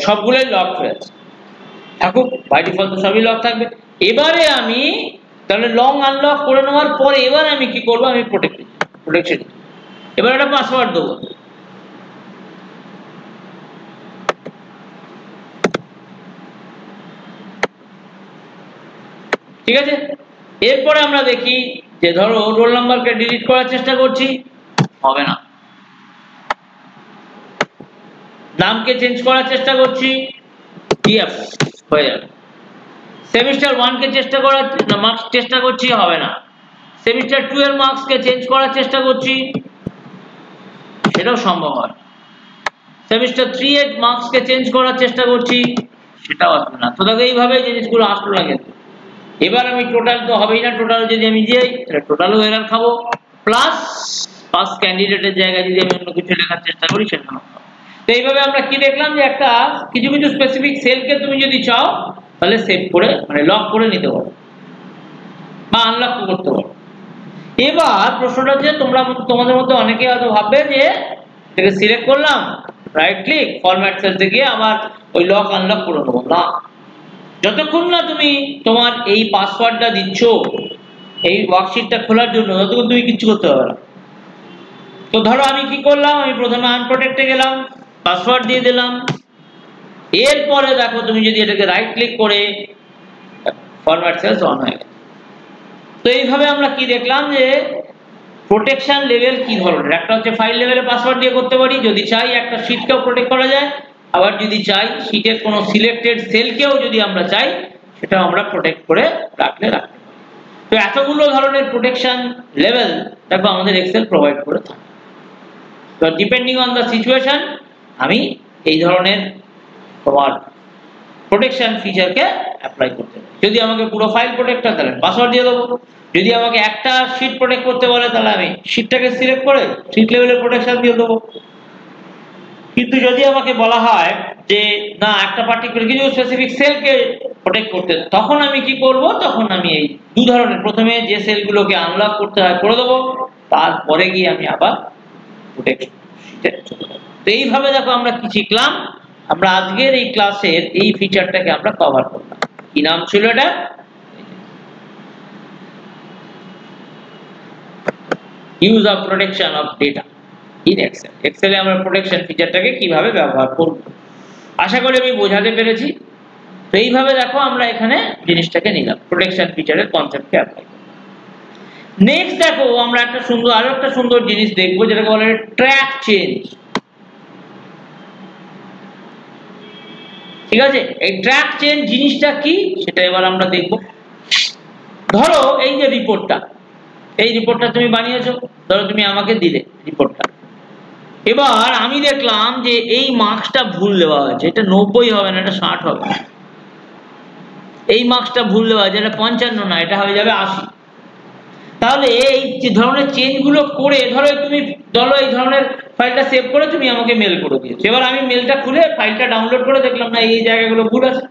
সবগুলোই লক হয়ে আছে, থাকুক, বাই ডিফল্ট তো সবই লক থাকবে। এবারে আমি তাহলে লং আনলক করে নেওয়ার পরে এবার আমি কি করব? আমি প্রোটেকশন এবার একটা পাসওয়ার্ড দেবো। ঠিক আছে, এরপরে আমরা দেখি যে ধরো রোল নাম্বারকে ডিলিট করার চেষ্টা করছি, হবে না। নামকে চেঞ্জ করার চেষ্টা করছি, ডিএফ হয়ে যাবে। সেমিস্টার 1 কে মার্কস চেষ্টা করছি, হবে না। সেমিস্টার 2 এর মার্কসকে চেঞ্জ করার চেষ্টা করছি, সেটাও সম্ভব হয়। সেমিস্টার 3 এর মার্কসকে চেঞ্জ করার চেষ্টা করছি, সেটাও আসবে না। তো দেখো এইভাবে জিনিসগুলো আসতে লাগে। এবার আমি টোটাল তো হবেই না, টোটাল যদি আমি যাই তাহলে টোটালও এরর খাবো, প্লাস পাস ক্যান্ডিডেটের জায়গায় যদি আমি অন্য কিছু লেখার চেষ্টা করি সেটাও। তো এইভাবে আমরা কি দেখলাম যে একটা কিছু কিছু স্পেসিফিক সেলকে তুমি যদি চাও তাহলে সেভ করে মানে লক করে নিতে পারো বা আনলক করতে পারো। এবার প্রশ্নটা হচ্ছে তোমাদের মধ্যে অনেকে হয়তো ভাববে যে এটাকে সিলেক্ট করলাম, রাইট ক্লিক ফরম্যাট সেলসে গিয়ে আবার ওই লক আনলক করে নেবো। না, যতক্ষণ না তুমি তোমার এই পাসওয়ার্ডটা দিচ্ছ এই ওয়ার্কশিটটা খোলার জন্য, ততক্ষণ তুমি কিচ্ছু করতে পারবে না। তো ধরো আমি কি করলাম, আমি প্রথমে আনপ্রোটেক্টে গেলাম, পাসওয়ার্ড দিয়ে দিলাম। এরপরে দেখো তুমি যদি এটাকে রাইট ক্লিক করে ফরম্যাট সেলস অন হয়ে গেছে। তো এইভাবে আমরা কি দেখলাম যে প্রোটেকশন লেভেল কি ধরনের, একটা হচ্ছে ফাইল লেভেলে পাসওয়ার্ড দিয়ে করতে পারি, যদি চাই একটা শীটকেও প্রোটেক্ট করা যায়, আবার যদি চাই শীটের কোনো সিলেক্টেড সেলকেও যদি আমরা চাই সেটা আমরা প্রোটেক্ট করে রাখতে পারি। তো এতগুলো ধরনের প্রোটেকশন লেভেল দেখো আমাদের এক্সেল প্রোভাইড করে থাকে। তো ডিপেন্ডিং অন দ্য সিচুয়েশন আমি এই ধরনের তোমার প্রোটেকশন ফিচারকে অ্যাপ্লাই করতে পারি। যদি আমাকে পুরো ফাইল প্রোটেক্ট হয় তাহলে পাসওয়ার্ড দিয়ে দেবো, যদি আমাকে একটা শীট প্রোটেক্ট করতে বলে তাহলে আমি শীটটাকে সিলেক্ট করে শীট লেভেলের প্রোটেকশন দিয়ে দেবো। কিন্তু যদি আমাকে বলা হয় যে না একটা পার্টিকুলার কিছু স্পেসিফিক সেলকে প্রোটেক্ট করতে, তখন আমি কি করব, তখন আমি এই দু ধরনের প্রথমে যে সেলগুলোকে আনলক করতে হয় করে দেবো, তারপরে গিয়ে আমি আবার প্রোটেকশন শীটে চলে যাব। তো এইভাবে দেখো আমরা কি শিখলাম, আমরা আজকের এই ক্লাসের এই ফিচারটাকে আমরা কভার করলাম। কি নাম ছিল এটা? Use of protection of data in Excel. এক্সেলে আমরা প্রোটেকশন ফিচারটাকে কিভাবে ব্যবহার করব, আশা করি আমি বোঝাতে পেরেছি। তো এইভাবে দেখো আমরা এখানে জিনিসটাকে নিলাম, প্রোটেকশন ফিচারের কনসেপ্টকে অ্যাপ্লাই করব। নেক্সট দেখো আমরা আরো একটা সুন্দর জিনিস দেখবো, যেটাকে বলে ট্র্যাক চেঞ্জ। ঠিক আছে, এই ট্র্যাক চেঞ্জ জিনিসটা কি সেটা এবার আমরা দেখব। ধরো এই যে রিপোর্টটা, এই রিপোর্টটা তুমি বানিয়েছো, ধরো তুমি আমাকে দিলে রিপোর্টটা, এবার আমি দেখলাম যে এই মার্কসটা ভুল দেওয়া হয়েছে, এটা 90 হবে না, এটা 60 হবে। এই মার্কসটা ভুল দেওয়া হয়েছে, এটা 55 না, এটা হয়ে যাবে 80। তাহলে এই যে ধরনের চেঞ্জগুলো করে ধরো এই ধরনের ফাইলটা সেভ করে তুমি আমাকে মেল করে দিয়েছো, এবার আমি মেলটা খুলে ফাইলটা ডাউনলোড করে দেখলাম না এই জায়গাগুলো ভুল আছে।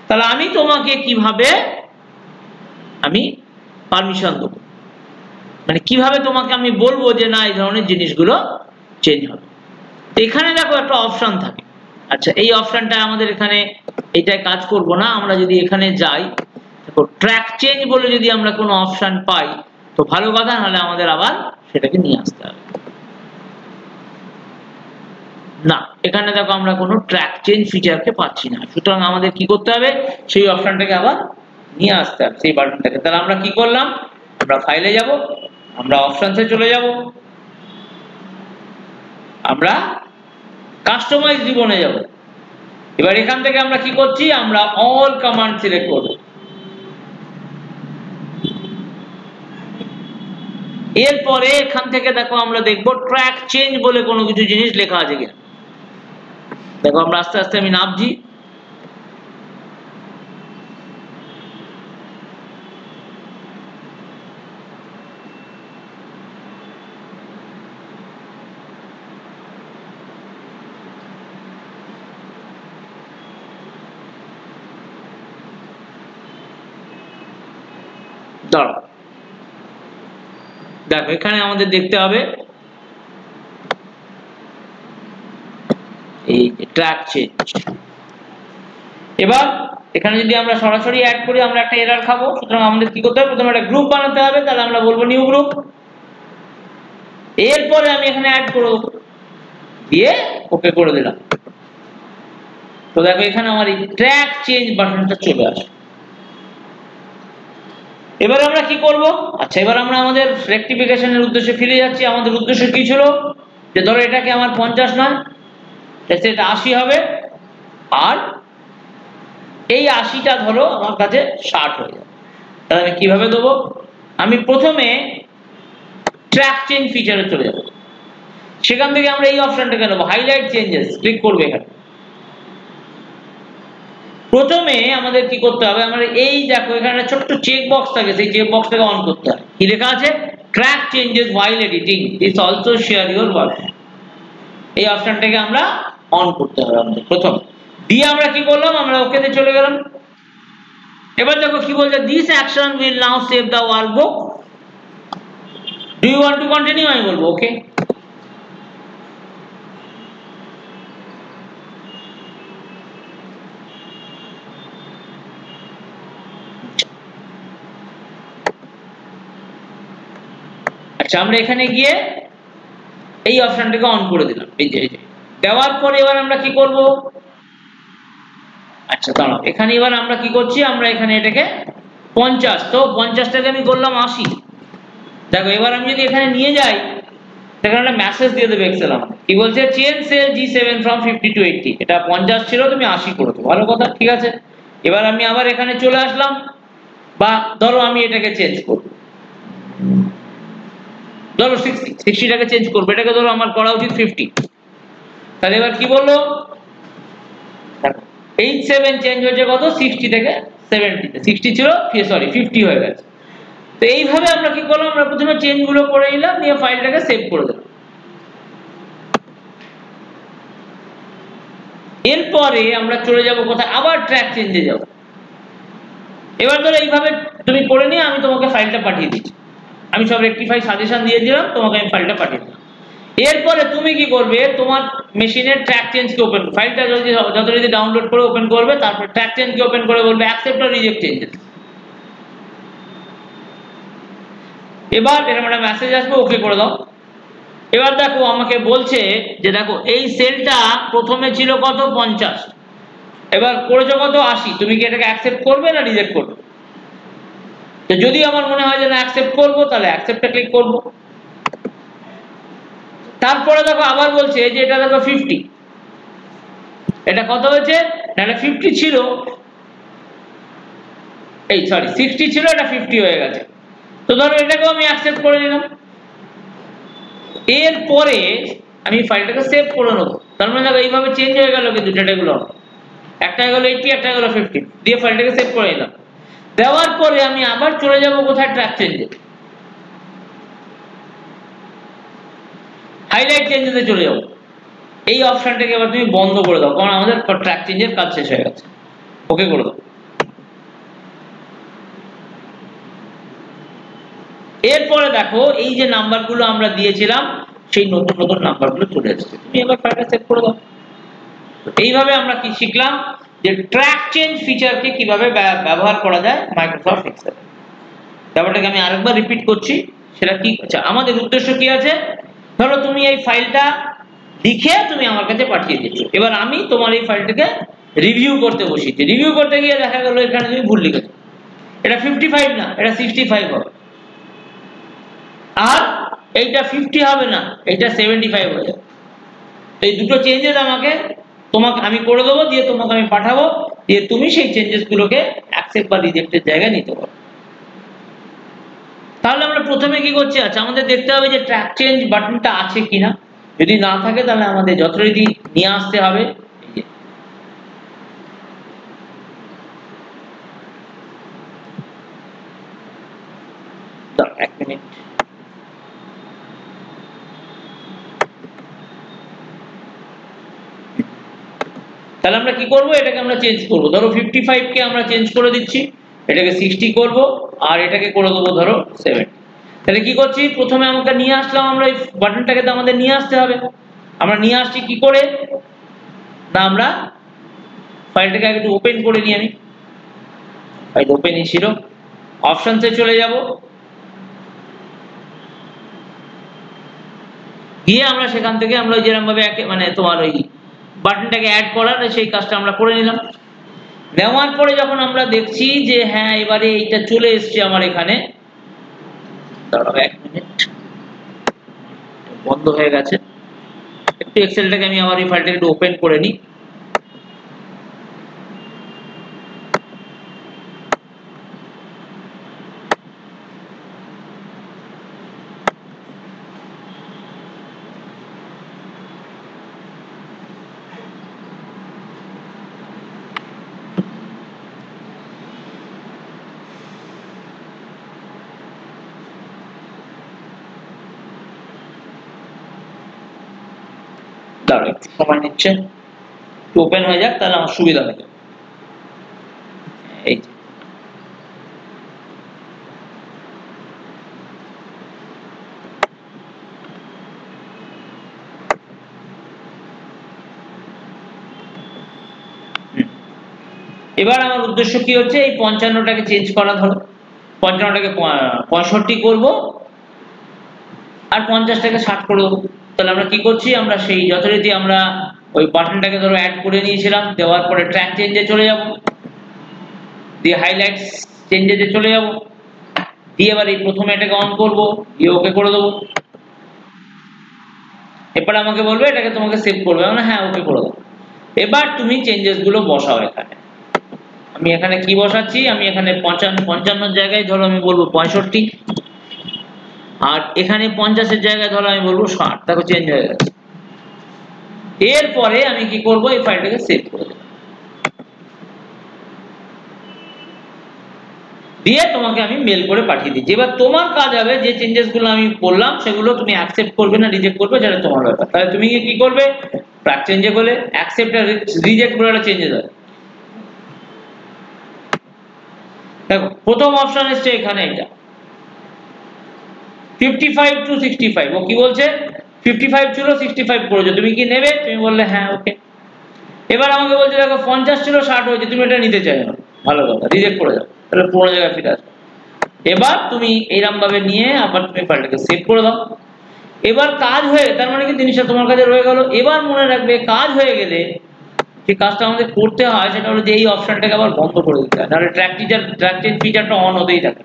তাহলে আমি তোমাকে কিভাবে আমি পারমিশন দেবো, মানে কিভাবে তোমাকে আমি বলবো যে না এই ধরনের জিনিসগুলো চেঞ্জ হবে। এখানে দেখো একটা অপশন থাকে। আচ্ছা, এই অপশনটা আমাদের এখানে এইটাই কাজ করব না, আমরা যদি এখানে যাই দেখো ট্র্যাক চেঞ্জ বলে যদি আমরা কোনো অপশন পাই তো ভালো কথা, নাহলে আমাদের আবার সেটাকে নিয়ে আসতে হবে। না, এখানে দেখো আমরা কোনো ট্র্যাক চেঞ্জ ফিচারকে পাচ্ছি না, সুতরাং আমাদের কি করতে হবে, সেই অপশনটাকে আবার নিয়ে আসতে হবে, সেই বাটনটাকে। তাহলে আমরা কি করলাম, আমরা ফাইলে যাব, আমরা অপশনসে চলে যাব, আমরা কাস্টমাইজ রিবনে যাব। এবার এখান থেকে আমরা কি করছি, আমরা অল কমান্ড সিলেক্ট করব। এরপরে এখান থেকে দেখো আমরা দেখব ট্র্যাক চেঞ্জ বলে কোনো কিছু জিনিস লেখা আছে কিনা। দেখো আমরা আস্তে আস্তে আমি নামছি, দাঁড়াও দেখো এখানে আমাদের দেখতে হবে এই ট্র্যাক চেঞ্জ। এবার এখানে যদি আমরা সরাসরি অ্যাড করি আমরা একটা এরর খাবো, সুতরাং আমাদের কি করতে হবে, প্রথমে একটা গ্রুপ বানাতে হবে। তাহলে আমরা বলবো নিউ গ্রুপ, এরপরে আমি এখানে অ্যাড করব, দিয়ে ওকে করে দিলাম। তো দেখো এখানে আমার এই ট্র্যাক চেঞ্জ বাটনটা চলে আসে। এবার আমরা কি করব, আচ্ছা এবার আমরা আমাদের রেকটিফিকেশনের উদ্দেশ্যে ফিরে যাচ্ছি। আমাদের উদ্দেশ্য কি ছিল, যে ধরো এটাকে আমার 50 নয়, এটা 80 হবে, আর এই 80টা ধরো আমার কাছে 60 হয়ে যাবে। তাহলে আমি কিভাবে দেবো, আমি প্রথমে ট্র্যাক চেঞ্জ ফিচারে চলে যাব, সেখান থেকে আমরা এই অপশনটাকে নেবো, হাইলাইট চেঞ্জেস, ক্লিক করবে। এখানে প্রথমে আমাদের কি করতে হবে, আমরা এই দেখো এখানে ছোট্ট চেক বক্স থাকে, সেই চেক বক্সটাকে অন করতে হবে। কি লেখা আছে, track changes while editing is also share your work। এই অপশনটাকে আমরা অন করতে হবে আমাদের প্রথম, দিয়ে আমরা কি করলাম, আমরা ওকেতে চলে গেলাম। এবার দেখো কি বলছে, this action will now save the workbook, do you want to continue, আমি বলবো ওকে। আচ্ছা আমরা এখানে গিয়ে এই অপশনটাকে অন করে দিলাম, এই যে দেওয়ার পরে এবার আমরা কি করব, আচ্ছা দাঁড়াও এখানে এবার আমরা কি করছি, আমরা এখানে এটাকে 50, তো 50টাকে আমি করলাম 80। দেখো এবার আমি যদি এখানে নিয়ে যাই, সেখানে একটা মেসেজ দিয়ে দেবে এক্সেল আমাকে, কি বলছে, change sell G7 from 50 to 80। এটা 50 ছিল, তুমি 80 করেছো, ভালো কথা, ঠিক আছে। এবার আমি আবার এখানে চলে আসলাম, বা ধরো আমি এটাকে চেঞ্জ করব, ধরো 60টাকে চেঞ্জ করবো, এটাকে ধরো আমার করা উচিত 50। তাহলে এবার কি বললো, 87 চেঞ্জ হয়েছে কত, 60 থেকে 70 তে, 60 ছিল সরি 50 হয়ে গেছে। তো এইভাবে আমরা কি করলাম, আমরা প্রথমে চেঞ্জ গুলো করে নিলাম, নিয়ে ফাইলটাকে সেভ করে দিলাম। এরপরে আমরা চলে যাব কোথায়, আবার ট্র্যাক চেঞ্জে যাব। এবার ধরো এইভাবে তুমি করে নিয়ে আমি তোমাকে ফাইলটা পাঠিয়ে দিচ্ছি, আমি সব রেকটিফাই সাজেশন দিয়ে দিলাম, তোমাকে আমি ফাইলটা পাঠিয়ে দিলাম। এরপরে তুমি কি করবে, তোমার মেশিনের ট্র্যাক চেঞ্জকে ওপেন, ফাইলটা যথারীতি ডাউনলোড করে ওপেন করবে, তারপর ট্র্যাক চেঞ্জকে ওপেন করে বলবে অ্যাকসেপ্ট অর রিজেক্ট চেঞ্জেস। এবার এরকম একটা মেসেজ আসবে, ওকে করে দাও। এবার দেখো আমাকে বলছে যে দেখো এই সেলটা প্রথমে ছিল কত 50, এবার করেছো কত 80, তুমি কি এটাকে অ্যাকসেপ্ট করবে না রিজেক্ট করবে? তো যদি আমার মনে হয় যে না অ্যাকসেপ্ট করবো, তাহলে অ্যাকসেপ্টে ক্লিক করব। তারপরে দেখো আবার বলছে যে এটা দেখো 50, এটা কত হয়েছে না, এটা 50 ছিল, এই সরি 60 ছিল, এটা 50 হয়ে গেছে। তো ধরো এটাকেও আমি অ্যাকসেপ্ট করে নিলাম। এরপরে আমি ফাইলটাকে সেভ করে নেব, তার মানে দেখো এইভাবে চেঞ্জ হয়ে গেল, কিন্তু ডেটাগুলো একটা হয়ে গেল 80, একটা হয়ে গেল 50, দিয়ে ফাইলটাকে সেভ করে নিলাম। দেওয়ার পরে আমি আবার চলে যাব কোথায়, ট্র্যাক চেঞ্জে, হাইলাইট চেঞ্জেসে চলে যাবো। এই অপশনটাকে এবার তুমি বন্ধ করে দাও, কারণ আমাদের ট্র্যাক চেঞ্জের কাজ শেষ হয়ে গেছে, ওকে করে দাও। এরপরে দেখো এই যে নাম্বারগুলো আমরা দিয়েছিলাম, সেই নতুন নতুন নাম্বারগুলো চলে এসেছে, তুমি এবার ফাইলটা সেভ করে দাও। এইভাবে আমরা কি শিখলাম, যে ট্র্যাক চেঞ্জ ফিচারকে কিভাবে ব্যবহার করা যায় মাইক্রোসফট এক্সেল। ব্যাপারটাকে আমি আরেকবার রিপিট করছি, সেটা কি, আচ্ছা আমাদের উদ্দেশ্য কি আছে, ধরো তুমি এই ফাইলটা লিখে তুমি আমার কাছে পাঠিয়ে দিচ্ছ, এবার আমি তোমার এই ফাইলটাকে রিভিউ করতে বসিয়েছি, রিভিউ করতে গিয়ে দেখা গেল এখানে তুমি ভুল লিখেছো, এটা 55 না, এটা 65 হবে, আর এইটা 50 হবে না, এটা 75 হয়ে যাবে। এই দুটো চেঞ্জেস তোমাকে আমি করে দেবো, দিয়ে তোমাকে আমি পাঠাবো, দিয়ে তুমি সেই চেঞ্জেস গুলোকে অ্যাকসেপ্ট বা রিজেক্টের জায়গায় নিতে পারো। তাহলে আমরা প্রথমে কি করছি, আচ্ছা আমাদের দেখতে হবে যে ট্র্যাক চেঞ্জ বাটনটা আছে কিনা, যদি না থাকে তাহলে আমাদের যথারীতি নিয়ে আসতে হবে। এক মিনিট, তাহলে আমরা কি করব, এটাকে আমরা চেঞ্জ করব, ধরো 55 কে আমরা চেঞ্জ করে দিচ্ছি, এটাকে 60 করব, আর এটাকে করে দেবো ধরো 70। তাহলে কি করছি, প্রথমে আমাকে নিয়ে আসলাম, আমরা এই বাটনটাকে তো আমাদের নিয়ে আসতে হবে, আমরা নিয়ে আসছি কি করে না, আমরা ফাইলটাকে একটু ওপেন করে নিই, আমি ফাইল ওপেনই ছিল, অপশনসে চলে যাব, গিয়ে আমরা সেখান থেকে আমরা যেরকম ভাবে মানে তোমার ওই বাটনটাকে অ্যাড করার সেই কাজটা আমরা করে নিলাম। নেওয়ার পরে যখন আমরা দেখছি যে হ্যাঁ এবারে এইটা চলে এসছে আমার এখানে, দাঁড়াও এক মিনিট, বন্ধ হয়ে গেছে, একটু এক্সেলটাকে আমি আমার এই ফাইলটাকে একটু ওপেন করে নিই। দাঁড়াও একটু সময় নিচ্ছে, একটু ওপেন হয়ে যাক, তাহলে আমার সুবিধা হবে। এই এবার আমার উদ্দেশ্য কি হচ্ছে, এই 55টাকে চেঞ্জ করা, ধরো 55টাকে 65 করব, আর 50টাকে 60 করে দেবো। তাহলে আমরা কি করছি, আমরা সেই যথারীতি আমরা ওই বাটনটাকে ধরো অ্যাড করে নিয়েছিলাম, দেওয়ার পরে ট্র্যাক চেঞ্জে চলে যাব, দিয়ে হাইলাইটস চেঞ্জে চলে যাব, দিয়ে এবার এই প্রথমে এটাকে অন করব, দিয়ে ওকে করে দেবো। এরপর আমাকে বলবে এটাকে তোমাকে সেভ করবে, মানে হ্যাঁ ওকে করে দেবো। এবার তুমি চেঞ্জেস গুলো বসাও এখানে, আমি এখানে কি বসাচ্ছি, আমি এখানে 55 জায়গায় ধরো আমি বলবো 65, আর এখানে 50-এর জায়গায় ধরো আমি বলবো 60। দেখো চেঞ্জ হয়ে গেছে। এরপরে আমি কি করব, এই ফাইলটাকে সেভ করে দেব, দিয়ে তোমাকে আমি মেল করে পাঠিয়ে দিচ্ছি। এবার তোমার কাজ হবে যে চেঞ্জেস গুলো আমি বললাম সেগুলো তুমি অ্যাকসেপ্ট করবে না রিজেক্ট করবে, সেটা তোমার ব্যাপার। তাহলে তুমি কি করবে, ট্র্যাক চেঞ্জে গেলে অ্যাকসেপ্ট আর রিজেক্ট বলে একটা চেঞ্জেস হয়। দেখো প্রথম অপশন এসছে এখানে, এটা 55 to 65, ও কি বলছে 55 ছিল 65 করেছো, তুমি কি নেবে, তুমি বললে হ্যাঁ ওকে। এবার আমাকে বলছে দেখো 50 ছিল 60 হয়েছে, তুমি এটা নিতে চাইছো না, ভালো কথা, রিজেক্ট করে দাও, তাহলে পুরো জায়গায় ফিরে আসবে। এবার তুমি এইরকম ভাবে নিয়ে আবার তুমি ফাইলটাকে সেভ করে দাও। এবার কাজ হয়ে, তার মানে কি জিনিসটা তোমার কাছে রয়ে গেল। এবার মনে রাখবে কাজ হয়ে গেলে যে কাজটা আমাদের করতে হয় সেটা হলো যে এই অপশনটাকে আবার বন্ধ করে দিতে হয়, নাহলে ট্র্যাক চেঞ্জ ফিচারটা অন হতেই থাকে।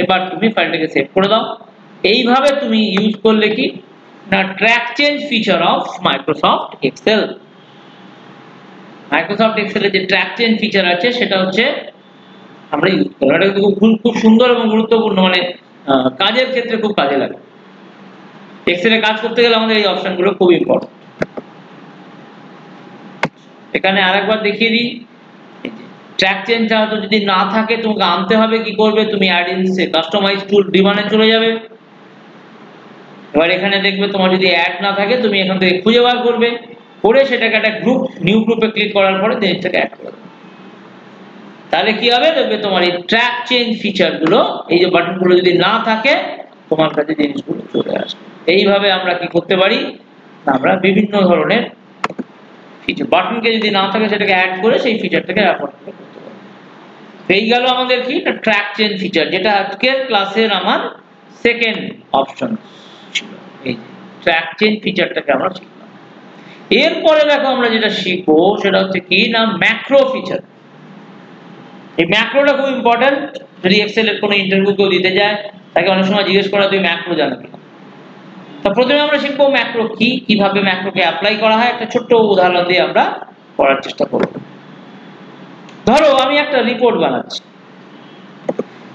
এবার তুমি ফাইলটাকে সেভ করে দাও। এইভাবে তুমি ইউজ করলে কি না, track change feature of Microsoft Excel. Microsoft এক্সেলে যে ট্র্যাক চেঞ্জ ফিচার আছে সেটা হচ্ছে আমরা ইউজ করি, এটা কিন্তু খুব সুন্দর এবং গুরুত্বপূর্ণ, মানে কাজের ক্ষেত্রে খুব কাজে লাগে। এক্সেলে কাজ করতে গেলে আমাদের এই অপশনগুলো খুব ইম্পর্টেন্ট। এখানে আরেকবার দেখিয়ে দিই, ট্র্যাক চেঞ্জ হয়তো যদি না থাকে তোমাকে আনতে হবে, কি করবে তুমি অ্যাড ইনসে কাস্টমাইজ টুল রিবানে চলে যাবে। এবার এখানে দেখবে তোমার যদি অ্যাড না থাকে তুমি এখান থেকে খুঁজে বার করবে, করে সেটাকে একটা গ্রুপ, নিউ গ্রুপে ক্লিক করার পরে জিনিসটাকে অ্যাড করে দেবে। তাহলে কি হবে, দেখবে তোমার এই ট্র্যাক চেঞ্জ ফিচার গুলো, এই যে বাটনগুলো যদি না থাকে তোমার কাছে জিনিসগুলো চলে আসবে। এইভাবে আমরা কি করতে পারি, আমরা বিভিন্ন ধরনের ফিচার, বাটনকে যদি না থাকে সেটাকে অ্যাড করে সেই ফিচারটাকে অ্যাপয়েন্ট করতে পারি। এই গেল আমাদের কি ট্র্যাক চেঞ্জ ফিচার, যেটা আজকের ক্লাসের আমার সেকেন্ড অপশন ছিল। এই ট্র্যাক চেঞ্জ ফিচারটাকে আমরা শিখলাম। এরপরে দেখো আমরা যেটা শিখবো সেটা হচ্ছে কি না, ম্যাক্রো ফিচার। এই ম্যাক্রোটা খুব ইম্পর্টেন্ট, যদি এক্সেল এর কোনো ইন্টারভিউ কেউ দিতে যায় তাকে অনেক সময় জিজ্ঞেস করা তুমি ম্যাক্রো জানো কিনা। তো প্রথমে আমরা শিখবো ম্যাক্রো কি, কিভাবে ম্যাক্রোকে অ্যাপ্লাই করা হয়, একটা ছোট্ট উদাহরণ দিয়ে আমরা করার চেষ্টা করব। ধরো আমি একটা রিপোর্ট বানাচ্ছি,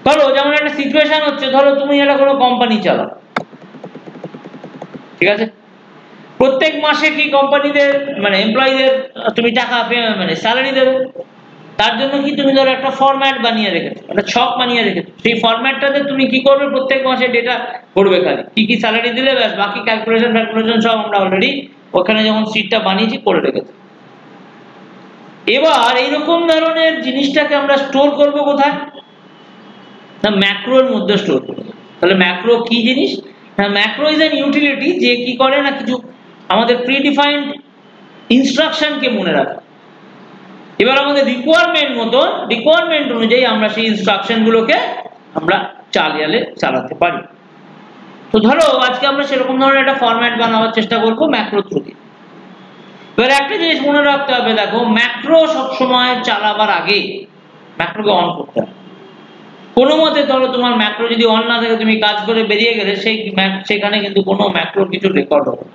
ধরো যেমন একটা সিচুয়েশন হচ্ছে, ধরো তুমি একটা কোনো কোম্পানি চালাও, ঠিক আছে, প্রত্যেক মাসে কি কোম্পানিদের মানে এমপ্লয়ীদের তুমি টাকা মানে স্যালারি দেবে, তার জন্য কি তুমি ধরো একটা ফরম্যাট বানিয়ে রেখেছো, একটা ছক বানিয়ে রেখেছো, সেই ফরম্যাটটাতে তুমি কি করবে, প্রত্যেক মাসে ডেটা করবে, খালি কি কি স্যালারি দিলে ব্যাস, বাকি ক্যালকুলেশন সব আমরা অলরেডি ওখানে যখন শীটটা বানিয়েছি করে রেখেছি। এবার এইরকম ধরনের জিনিসটাকে আমরা স্টোর করব কোথায়, না ম্যাক্রোর মধ্যে স্টোর করব। তাহলে ম্যাক্রো কি জিনিস, না ম্যাক্রো ইজ অ্যান ইউটিলিটি যে কি করে না, কিছু আমাদের প্রিডিফাইন্ড ইনস্ট্রাকশনকে মনে রাখে। এবার আমাদের রিকোয়ারমেন্ট অনুযায়ী আমরা সেই ইনস্ট্রাকশন গুলোকে আমরা চালাতে পারি। তো ধরো আজকে আমরা সেরকম ধরনের একটা ফরম্যাট বানাবার চেষ্টা করবো ম্যাক্রো থ্রু দিয়ে। এবার একটা জিনিস মনে রাখতে হবে, দেখো ম্যাক্রো সবসময় চালাবার আগে ম্যাক্রোকে অন করতে হবে। কোনো মতে ধরো তোমার ম্যাক্রো যদি অন না থাকে, তুমি কাজ করে বেরিয়ে গেলে সেখানে কিন্তু কোনো ম্যাক্রোর কিছু রেকর্ড হবে।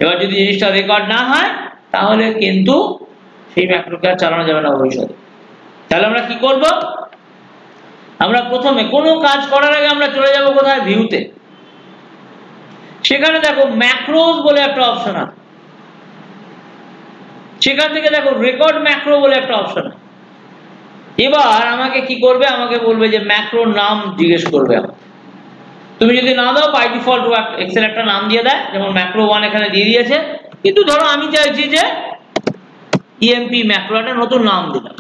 এবার যদি জিনিসটা রেকর্ড না হয় তাহলে কিন্তু সেই ম্যাক্রোকে আর চালানো যাবে না ভবিষ্যতে। তাহলে আমরা কি করব, আমরা প্রথমে কোনো কাজ করার আগে আমরা চলে যাব কোথায়, ভিউতে। সেখানে দেখো ম্যাক্রোস বলে একটা অপশন আছে, সেখান থেকে দেখো রেকর্ড ম্যাক্রো বলে একটা অপশন আছে। এবার আমাকে কি করবে, আমাকে বলবে যে ম্যাক্রোর নাম জিজ্ঞেস করবে। তুমি যদি না দাও বাই ডিফল্ট এক্সেল একটা নাম দিয়ে দেয়, যেমন ম্যাক্রো 1 এখানে দিয়ে দিয়েছে, কিন্তু ধরো আমি চাইছি যে ইএমপি ম্যাক্রো একটা নতুন নাম দিলাম।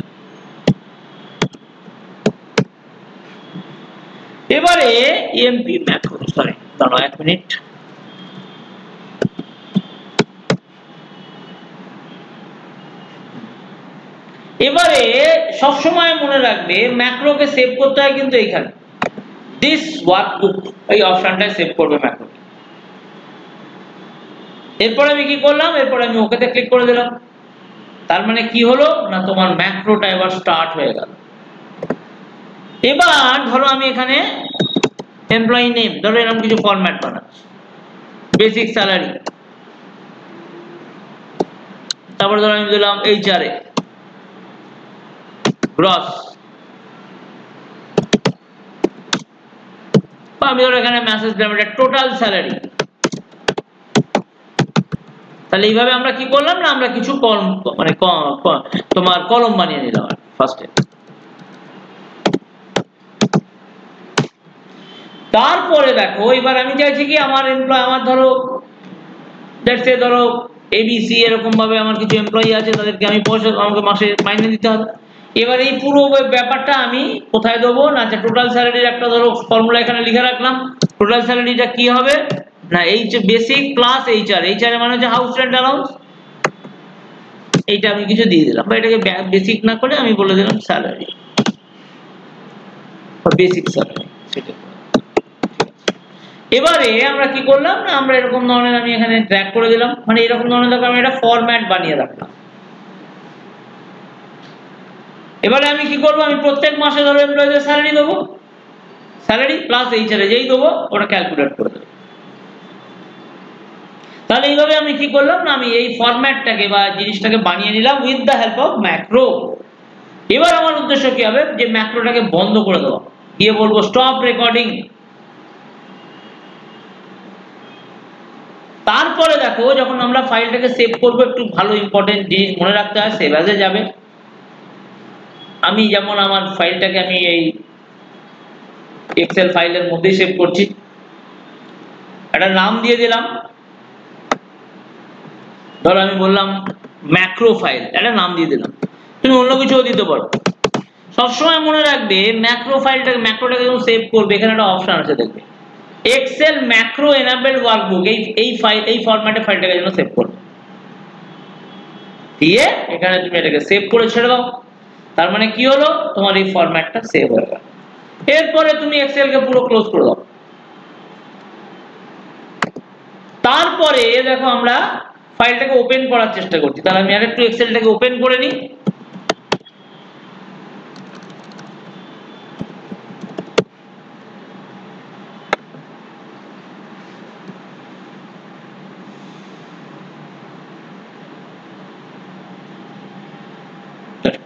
এবারে ইএমপি ম্যাক্রো, সরি দাঁড়াও 1 মিনিট, এবারে সবসময় মনে রাখবে ম্যাক্রোকে সেভ করতে হয় কিন্তু এইখানে দিস ওয়ার্কবুক, এই অপশনটায় সেভ করবে ম্যাক্রো। এরপরে আমি কি করলাম, এরপরে আমি ওকেতে ক্লিক করে দিলাম। তার মানে কি হলো না, তোমার ম্যাক্রোটা এবার স্টার্ট হয়ে গেল। এবার ধরো আমি এখানে এমপ্লয়ি নেম, ধরো এরকম কিছু ফরম্যাট বানাচ্ছি, বেসিক স্যালারি, তারপরে ধরো আমি দিলাম এইচআরএ, গ্রস, আমি ধরো এখানে মেসেজ দিলাম এটা টোটাল স্যালারি। তাহলে এইভাবে আমরা কি করলাম না, আমরা কিছু কলম মানে তোমার কলম বানিয়ে নিলাম ফার্স্টে। তারপরে দেখো এবার আমি চাইছি কি আমার এমপ্লয়, আমার ধরো ধরো এবিসি এরকম ভাবে আমার কিছু এমপ্লয়ি আছে, তাদেরকে আমি পয়সা আমাকে মাসে মাইনে দিতে হবে। এবার এই পুরো ব্যাপারটা আমি কোথায় দেবো না, আচ্ছা টোটাল স্যালারির একটা ধরো ফর্মুলা এখানে লিখে রাখলাম। টোটাল স্যালারিটা কি হবে না, H basic plus HR, HR মানে হচ্ছে হাউস রেন্ট অ্যালাউন্স, এইটা আমি কিছু দিয়ে দিলাম, বা এটাকে বেসিক না করে আমি বলে দিলাম স্যালারি বা বেসিক স্যালারি সেটা। এবারে আমরা কি করলাম না, আমরা এরকম ধরনের আমি এখানে ড্র্যাগ করে দিলাম, মানে এরকম ধরনের দেখো আমি একটা ফরম্যাট বানিয়ে রাখলাম। এবারে আমি কি করবো, আমি প্রত্যেক মাসে ধরো এমপ্লয়ীদের স্যালারি দেবো, স্যালারি প্লাস এইচআর যেই দেবো ওটা ক্যালকুলেট করে দেবো। তাহলে এইভাবে আমি কি করলাম না, আমি এই ফরম্যাটটাকে বা জিনিসটাকে বানিয়ে নিলাম with the help of macro. এবার আমার উদ্দেশ্য কি হবে, যে ম্যাক্রোটাকে বন্ধ করে দেওয়া, গিয়ে বলবো স্টপ রেকর্ডিং। তারপরে দেখো যখন আমরা ফাইলটাকে সেভ করবো, একটু ভালো ইম্পর্টেন্ট জিনিস মনে রাখতে হয়, সেভ অ্যাজে যাবে। আমি যেমন আমার ফাইলটাকে আমি এই এক্সেল ফাইলের মধ্যেই সেভ করছি, একটা নাম দিয়ে দিলাম, ধরো আমি বললাম ম্যাক্রো ফাইল, একটা নাম দিয়ে দিলাম। তুমি অন্য কিছুও দিতে পারো, সবসময় মনে রাখবে ম্যাক্রো ফাইলটাকে, ম্যাক্রোটাকে যখন সেভ করবে এখানে একটা অপশন আছে দেখবে এক্সেল ম্যাক্রো এনাবেলড ওয়ার্কবুক, এই ফাইল এই ফরম্যাটে ফাইলটাকে যেন সেভ করবে, দিয়ে এখানে তুমি এটাকে সেভ করে ছেড়ে দাও। তার মানে কি হলো, তোমার এই ফরম্যাটটা সেভ হয়ে গেল। এরপরে তুমি এক্সেলকে পুরো ক্লোজ করে দাও। তারপরে দেখো আমরা ফাইলটাকে ওপেন করার চেষ্টা করছি, তাহলে আমি আরেকটু এক্সেলটাকে ওপেন করে নিই।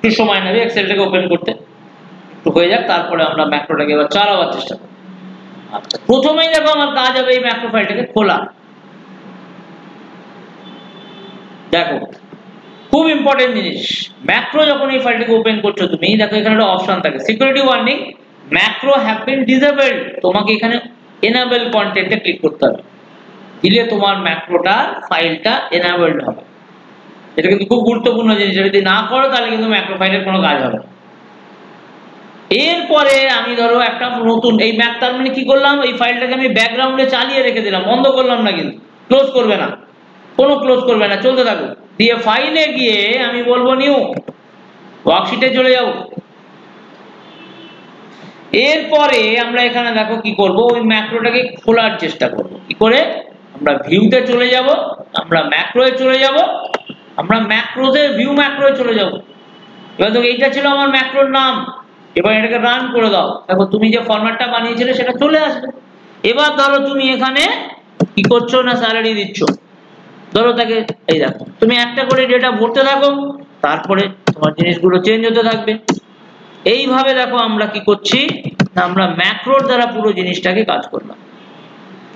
একটু সময় নেবে এক্সেলটাকে ওপেন করতে, একটু হয়ে যাক, তারপরে আমরা ম্যাক্রোটাকে এবার চালাবার চেষ্টা করব। আচ্ছা, প্রথমেই দেখো আমার কাজ হবে এই ম্যাক্রো ফাইলটাকে খোলা। দেখো খুব ইম্পর্টেন্ট জিনিস, ম্যাক্রো যখন এই ফাইলটাকে ওপেন করছো তুমি দেখো এখানে একটা অপশন থাকে security warning, macro have been disabled. তোমাকে এখানে এনেবল কন্টেন্টে ক্লিক করতে হবে, দিলে তোমার ম্যাক্রোটার ফাইলটা এনেবলড হবে। এটা কিন্তু খুব গুরুত্বপূর্ণ জিনিস, যদি না করো তাহলে কিন্তু ম্যাক্রো ফাইলের কোনো কাজ হবে না। এরপরে আমি ধরো একটা নতুন এই ম্যাক, তার মানে কি করলাম, এই ফাইলটাকে আমি ব্যাকগ্রাউন্ডে চালিয়ে রেখে দিলাম, বন্ধ করলাম না, কিন্তু ক্লোজ করবে না, কোনো ক্লোজ করবে না, চলতে থাকুক। দিয়ে ফাইলে গিয়ে আমি বলবো নিউ, ওয়ার্কশিটে চলে যাও। এরপরে আমরা এখানে দেখো কি করব, ওই ম্যাক্রোটাকে খোলার চেষ্টা করব। কি করে, আমরা ভিউতে চলে যাব, আমরা ম্যাক্রোয়ে চলে যাব, আমরা ম্যাক্রোতে ভিউ ম্যাক্রোয়ে চলে যাব। এবার দেখো এইটা ছিল আমার ম্যাক্রোর নাম, এবার এটাকে রান করে দাও, দেখো তুমি যে ফরম্যাটটা বানিয়েছিলে সেটা চলে আসবে। এবার ধরো তুমি এখানে কি করছো না, স্যালারি দিচ্ছ, ধরো তাকে এই দেখো তুমি একটা করে ডেটা ভরতে থাকো, তারপরে তোমার জিনিসগুলো চেঞ্জ হতে থাকবে। এইভাবে দেখো আমরা কি করছি না, আমরা ম্যাক্রোর দ্বারা পুরো জিনিসটাকে কাজ করলাম।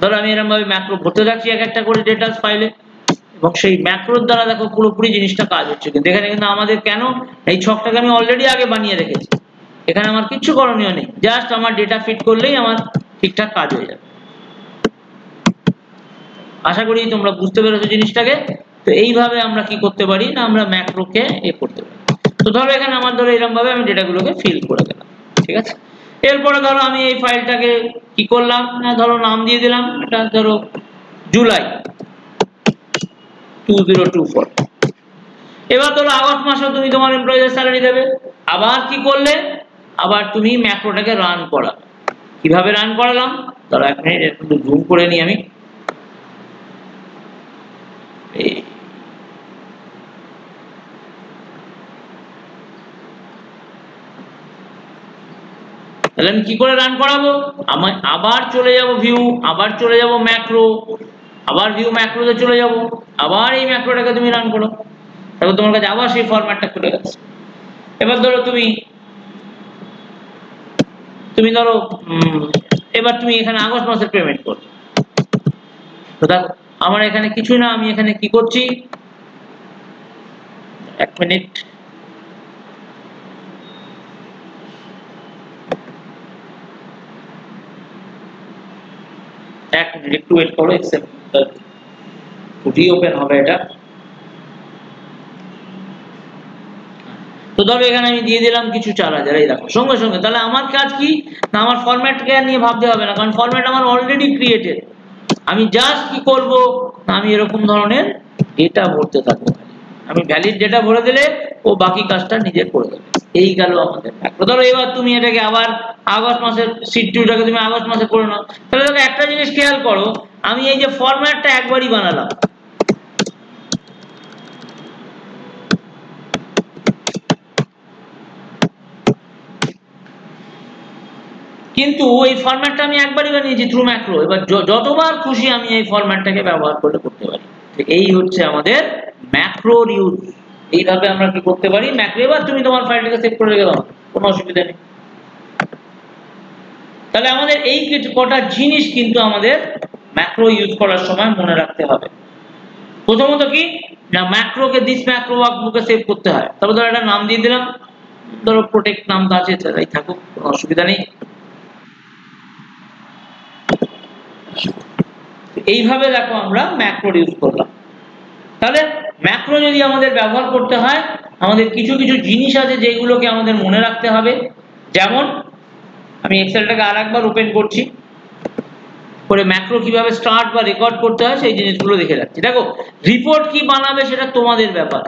ধরো আমি এরকম ভাবে ম্যাক্রো ভরতে থাকছি এক একটা করে ডেটা ফাইলে, এবং সেই ম্যাক্রোর দ্বারা দেখো পুরোপুরি জিনিসটা কাজ হচ্ছে। কিন্তু এখানে কিন্তু আমাদের কেন, এই ছকটাকে আমি অলরেডি আগে বানিয়ে রেখেছি, এখানে আমার কিচ্ছু করণীয় নেই, জাস্ট আমার ডেটা ফিট করলেই আমার ঠিকঠাক কাজ হয়ে যাবে। আশা করি তোমরা বুঝতে পেরেছো জিনিসটাকে। তো এইভাবে আমরা কি করতে পারি না, আমরা ম্যাক্রোকে করতে পারি। তো ধরো এখানে আমার ধরো এরকম ভাবে আমি ডেটাগুলোকে ফিল করে দিলাম, ঠিক আছে। এরপরে ধরো আমি এই ফাইলটাকে কি করলাম না, ধরো নাম দিয়ে দিলাম, এটা ধরো জুলাই 2024। এবার ধরো আগস্ট মাসে তুমি তোমার এমপ্লয়ীদের স্যালারি দেবে। আবার কি করলে, আবার তুমি ম্যাক্রোটাকে রান করা। কিভাবে রান করালাম, ধরো এক মিনিট একটু জুম করে নিই আমি। তাহলে আমি কি করে রান করাবো, আমি আবার চলে যাব ভিউ, আবার চলে যাব ম্যাক্রো, আবার ভিউ ম্যাক্রোতে চলে যাব, আবার এই ম্যাক্রোটাকে তুমি রান করো, তারপর তোমার কাছে আবার সেই ফরম্যাটটা খুলে গেছে। এবার ধরো তুমি তুমি ধরো এবার তুমি এখানে আগস্ট মাসের পেমেন্ট করো, তো দেখো আমার এখানে কিছু না, আমি এখানে কি করছি, এক মিনিট, একটু ওয়েট করো, এক্সেল রিওপেন হবে এটা। তো ধরো এখানে আমি দিয়ে দিলাম কিছু 4000, এই দেখো সঙ্গে সঙ্গে। তাহলে আমার কাজ কি না, আমার ফরম্যাটকে নিয়ে ভাবতে হবে না, কারণ ফরম্যাট আমার অলরেডি ক্রিয়েটেড। আমি জাস্ট কি করব, আমি এরকম ধরনের ডেটা ভরতে থাকবো, আমি ভ্যালিড ডেটা ভরে দিলে ও বাকি কাজটা নিজে করে দেবে। এই গেল আমাদের ম্যাক্রো। ধরো এবার তুমি এটাকে আবার আগস্ট মাসের শীট 2টাকে তুমি আগস্ট মাসে করে নাও। তাহলে দেখো একটা জিনিস খেয়াল করো, আমি এই যে ফরম্যাটটা একবারই বানালাম, কিন্তু এই ফরম্যাটটা আমি একবারই বানিয়েছি থ্রু ম্যাক্রো। এবার যতবার খুশি আমি এই ফরম্যাটটাকে ব্যবহার করতে পারি। এই হচ্ছে আমাদের ম্যাক্রোর ইউজ। এইভাবে আমরা কি করতে পারি ম্যাক্রো। এবার তুমি তোমার ফাইলটাকে সেভ করে রেখে দাও, কোনো অসুবিধা নেই। তাহলে আমাদের এই কটা জিনিস কিন্তু আমাদের ম্যাক্রো ইউজ করার সময় মনে রাখতে হবে। প্রথমত কি না, ম্যাক্রোকে দিস ম্যাক্রো ওয়ার্কবুকে সেভ করতে হয়। তারপর ধরো একটা নাম দিয়ে দিলাম, ধরো প্রোটেক্ট নামটা আছে, তাই থাকুক, কোনো অসুবিধা নেই। এইভাবে দেখো আমরা ম্যাক্রো ইউজ করলাম। তাহলে ম্যাক্রো যদি আমাদের ব্যবহার করতে হয়, আমাদের কিছু কিছু জিনিস আছে যেগুলোকে আমাদের মনে রাখতে হবে। যেমন আমি এক্সেলটাকে আরেকবার ওপেন করছি, করে ম্যাক্রো কিভাবে স্টার্ট বা রেকর্ড করতে হয় সেই জিনিসগুলো দেখে রাখছি। দেখো রিপোর্ট কি বানাবে সেটা তোমাদের ব্যাপার,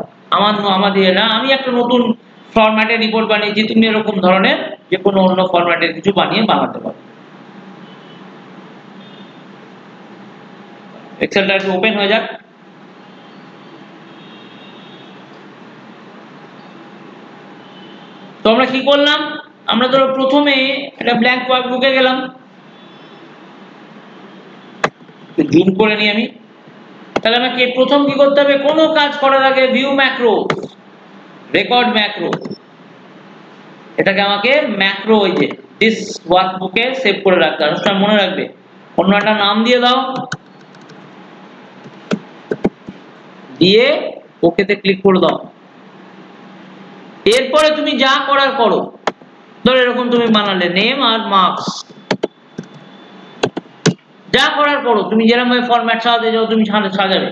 আমাদের না। আমি একটা নতুন ফরম্যাটে রিপোর্ট বানিয়েছি, তুমি এরকম ধরনের যে কোনো অন্য ফরম্যাটের কিছু বানাতে পারো। এক্সেলটা একটু ওপেন হয়ে যাক। তো আমরা কি করলাম, আমরা ধরো প্রথমে একটা ব্ল্যাঙ্ক ওয়ার্কবুকে গেলাম, জুম করে নিই আমি। তাহলে আমাকে প্রথম কি করতে হবে, কোনো কাজ করার আগে ভিউ ম্যাক্রো, রেকর্ড ম্যাক্রো, এটাকে আমাকে ম্যাক্রো ওই যে দিস ওয়ার্কবুকে সেভ করে রাখতে হবে। অনুষ্ঠান মনে রাখবে, অন্য একটা নাম দিয়ে দাও, দিয়ে ওকেতে ক্লিক করে দাও। এরপরে তুমি যা করার করো, ধরো এরকম তুমি বানালে নেম আর মার্কস, যা করার করো, তুমি যেরকম ভাবে ফরম্যাট সাজাতে যাও তুমি সাজাবে।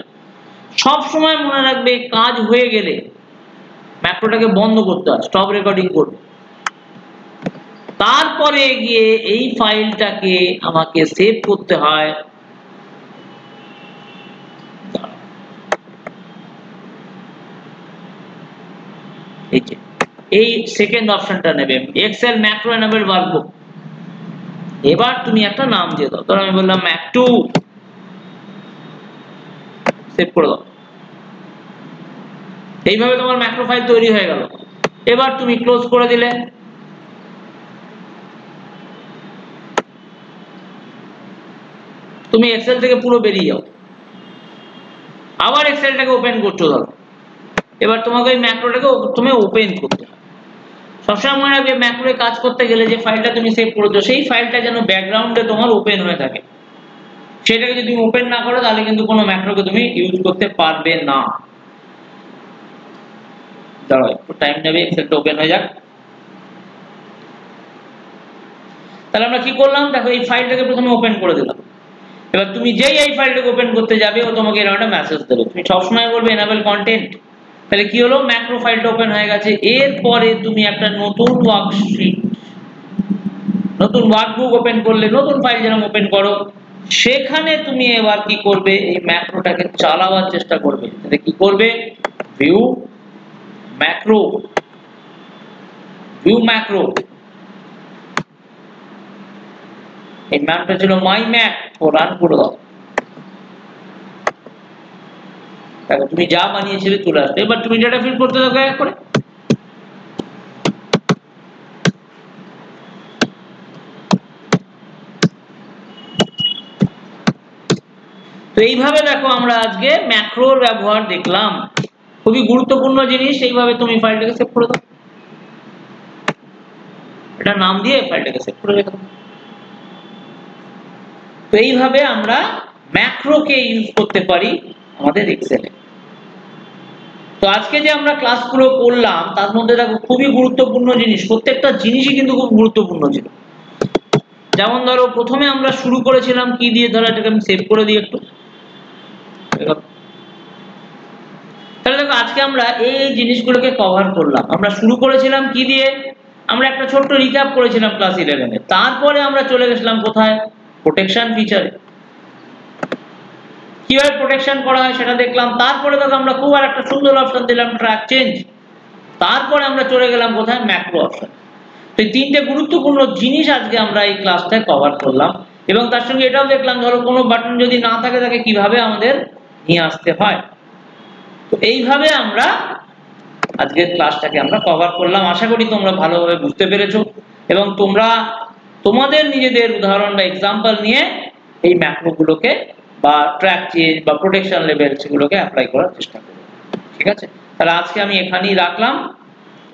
সব সময় মনে রাখবে কাজ হয়ে গেলে ম্যাক্রোটাকে বন্ধ করতে হয়, স্টপ রেকর্ডিং করবে। তারপরে গিয়ে এই ফাইলটাকে আমাকে সেভ করতে হয়। এই সেকেন্ড অপশনটা নেবে, এক্সেল ম্যাক্রো এনেবল ওয়ার্কবুক। এবার তুমি একটা নাম দিয়ে দাও, ধরো আমি বললাম ম্যাক2, সেভ করে দাও। এইভাবে তোমার ম্যাক্রো ফাইল তৈরি হয়ে গেল। এবার তুমি ক্লোজ করে দিলে। তুমি এক্সেল থেকে পুরো বেরিয়ে যাও, আবার এক্সেলটাকে ওপেন করছো। ধরো এবার তোমাকে ওই ম্যাক্রোটাকে তুমি ওপেন করতে হবে। সবসময় মনে রাখবে ম্যাক্রোয় কাজ করতে গেলে যে ফাইলটা তুমি সেভ করেছো সেই ফাইলটা যেন ব্যাকগ্রাউন্ডে তোমার ওপেন হয়ে থাকে। সেটাকে যদি তুমি ওপেন না করো তাহলে কিন্তু কোনো ম্যাক্রোকে তুমি ইউজ করতে পারবে না। দাঁড়াও একটু টাইম নেবে, এক্সেলটা ওপেন হয়ে যাক। তাহলে আমরা কি করলাম, দেখো এই ফাইলটাকে প্রথমে ওপেন করে দিলাম। এবার তুমি যেই এই ফাইলটাকে ওপেন করতে যাবে ও তোমাকে এরকম একটা মেসেজ দেবে, তুমি সবসময় বলবে এনেবল কন্টেন্ট। তাহলে কি হলো, ম্যাক্রো ফাইলটা ওপেন হয়ে গেছে। এরপরে তুমি একটা নতুন ওয়ার্কশিট, নতুন ওয়ার্কবুক ওপেন করলে, নতুন ফাইল যেরকম ওপেন করো, সেখানে তুমি এবার কি করবে, এই ম্যাক্রোটাকে চালাবার চেষ্টা করবে। তাহলে কি করবে, ভিউ ম্যাক্রো, ভিউ ম্যাক্রো, এই নামটা ছিল মাই ম্যাক, ও রান করে দাও। দেখো তুমি যা বানিয়েছিলে চলে আসবে। এবার তুমি ডেটা ফিল করতে থাকো এক করে। তো এইভাবে দেখো আমরা আজকে ম্যাক্রোর ব্যবহার দেখলাম, খুবই গুরুত্বপূর্ণ জিনিস। এইভাবে তুমি ফাইলটাকে সেভ করে দাও। এটা নাম দিয়ে ফাইলটাকে সেভ করে রেখে দেবো। তো এইভাবে আমরা ম্যাক্রোকে ইউজ করতে পারি আমাদের এক্সেলে। তো আজকে যে আমরা ক্লাসগুলো করলাম তার মধ্যে দেখো খুবই গুরুত্বপূর্ণ জিনিস, প্রত্যেকটা জিনিসই কিন্তু খুব গুরুত্বপূর্ণ ছিল। যেমন ধরো প্রথমে আমরা শুরু করেছিলাম কি দিয়ে, ধরো এটাকে আমি সেভ করে দিই একটু। তাহলে দেখো আজকে আমরা এই জিনিসগুলোকে কভার করলাম। আমরা শুরু করেছিলাম কি দিয়ে, আমরা একটা ছোট্ট রিক্যাপ করেছিলাম ক্লাস 11 এ। তারপরে আমরা চলে গেছিলাম কোথায়, প্রোটেকশন ফিচারে, কিভাবে প্রোটেকশন করা হয় সেটা দেখলাম। তারপরে দেখো আমরা খুব আর একটা সুন্দর অপশন দিলাম ট্র্যাক চেঞ্জ। তারপরে আমরা চলে গেলাম কোথায়, ম্যাক্রো অপশন। তো এই তিনটে গুরুত্বপূর্ণ জিনিস আজকে আমরা এই ক্লাসটায় কভার করলাম, এবং তার সঙ্গে এটাও দেখলাম ধরো কোনো বাটন যদি না থাকে তাকে কিভাবে আমাদের নিয়ে আসতে হয়। তো এইভাবে আমরা আজকের ক্লাসটাকে আমরা কভার করলাম। আশা করি তোমরা ভালোভাবে বুঝতে পেরেছো, এবং তোমরা তোমাদের নিজেদের উদাহরণ বা এক্সাম্পল নিয়ে এই ম্যাক্রোগুলোকে বা ট্র্যাক চেঞ্জ বা প্রোটেকশন লেভেল সেগুলোকে অ্যাপ্লাই করার চেষ্টা করো। ঠিক আছে, তাহলে আজকে আমি এখানেই রাখলাম।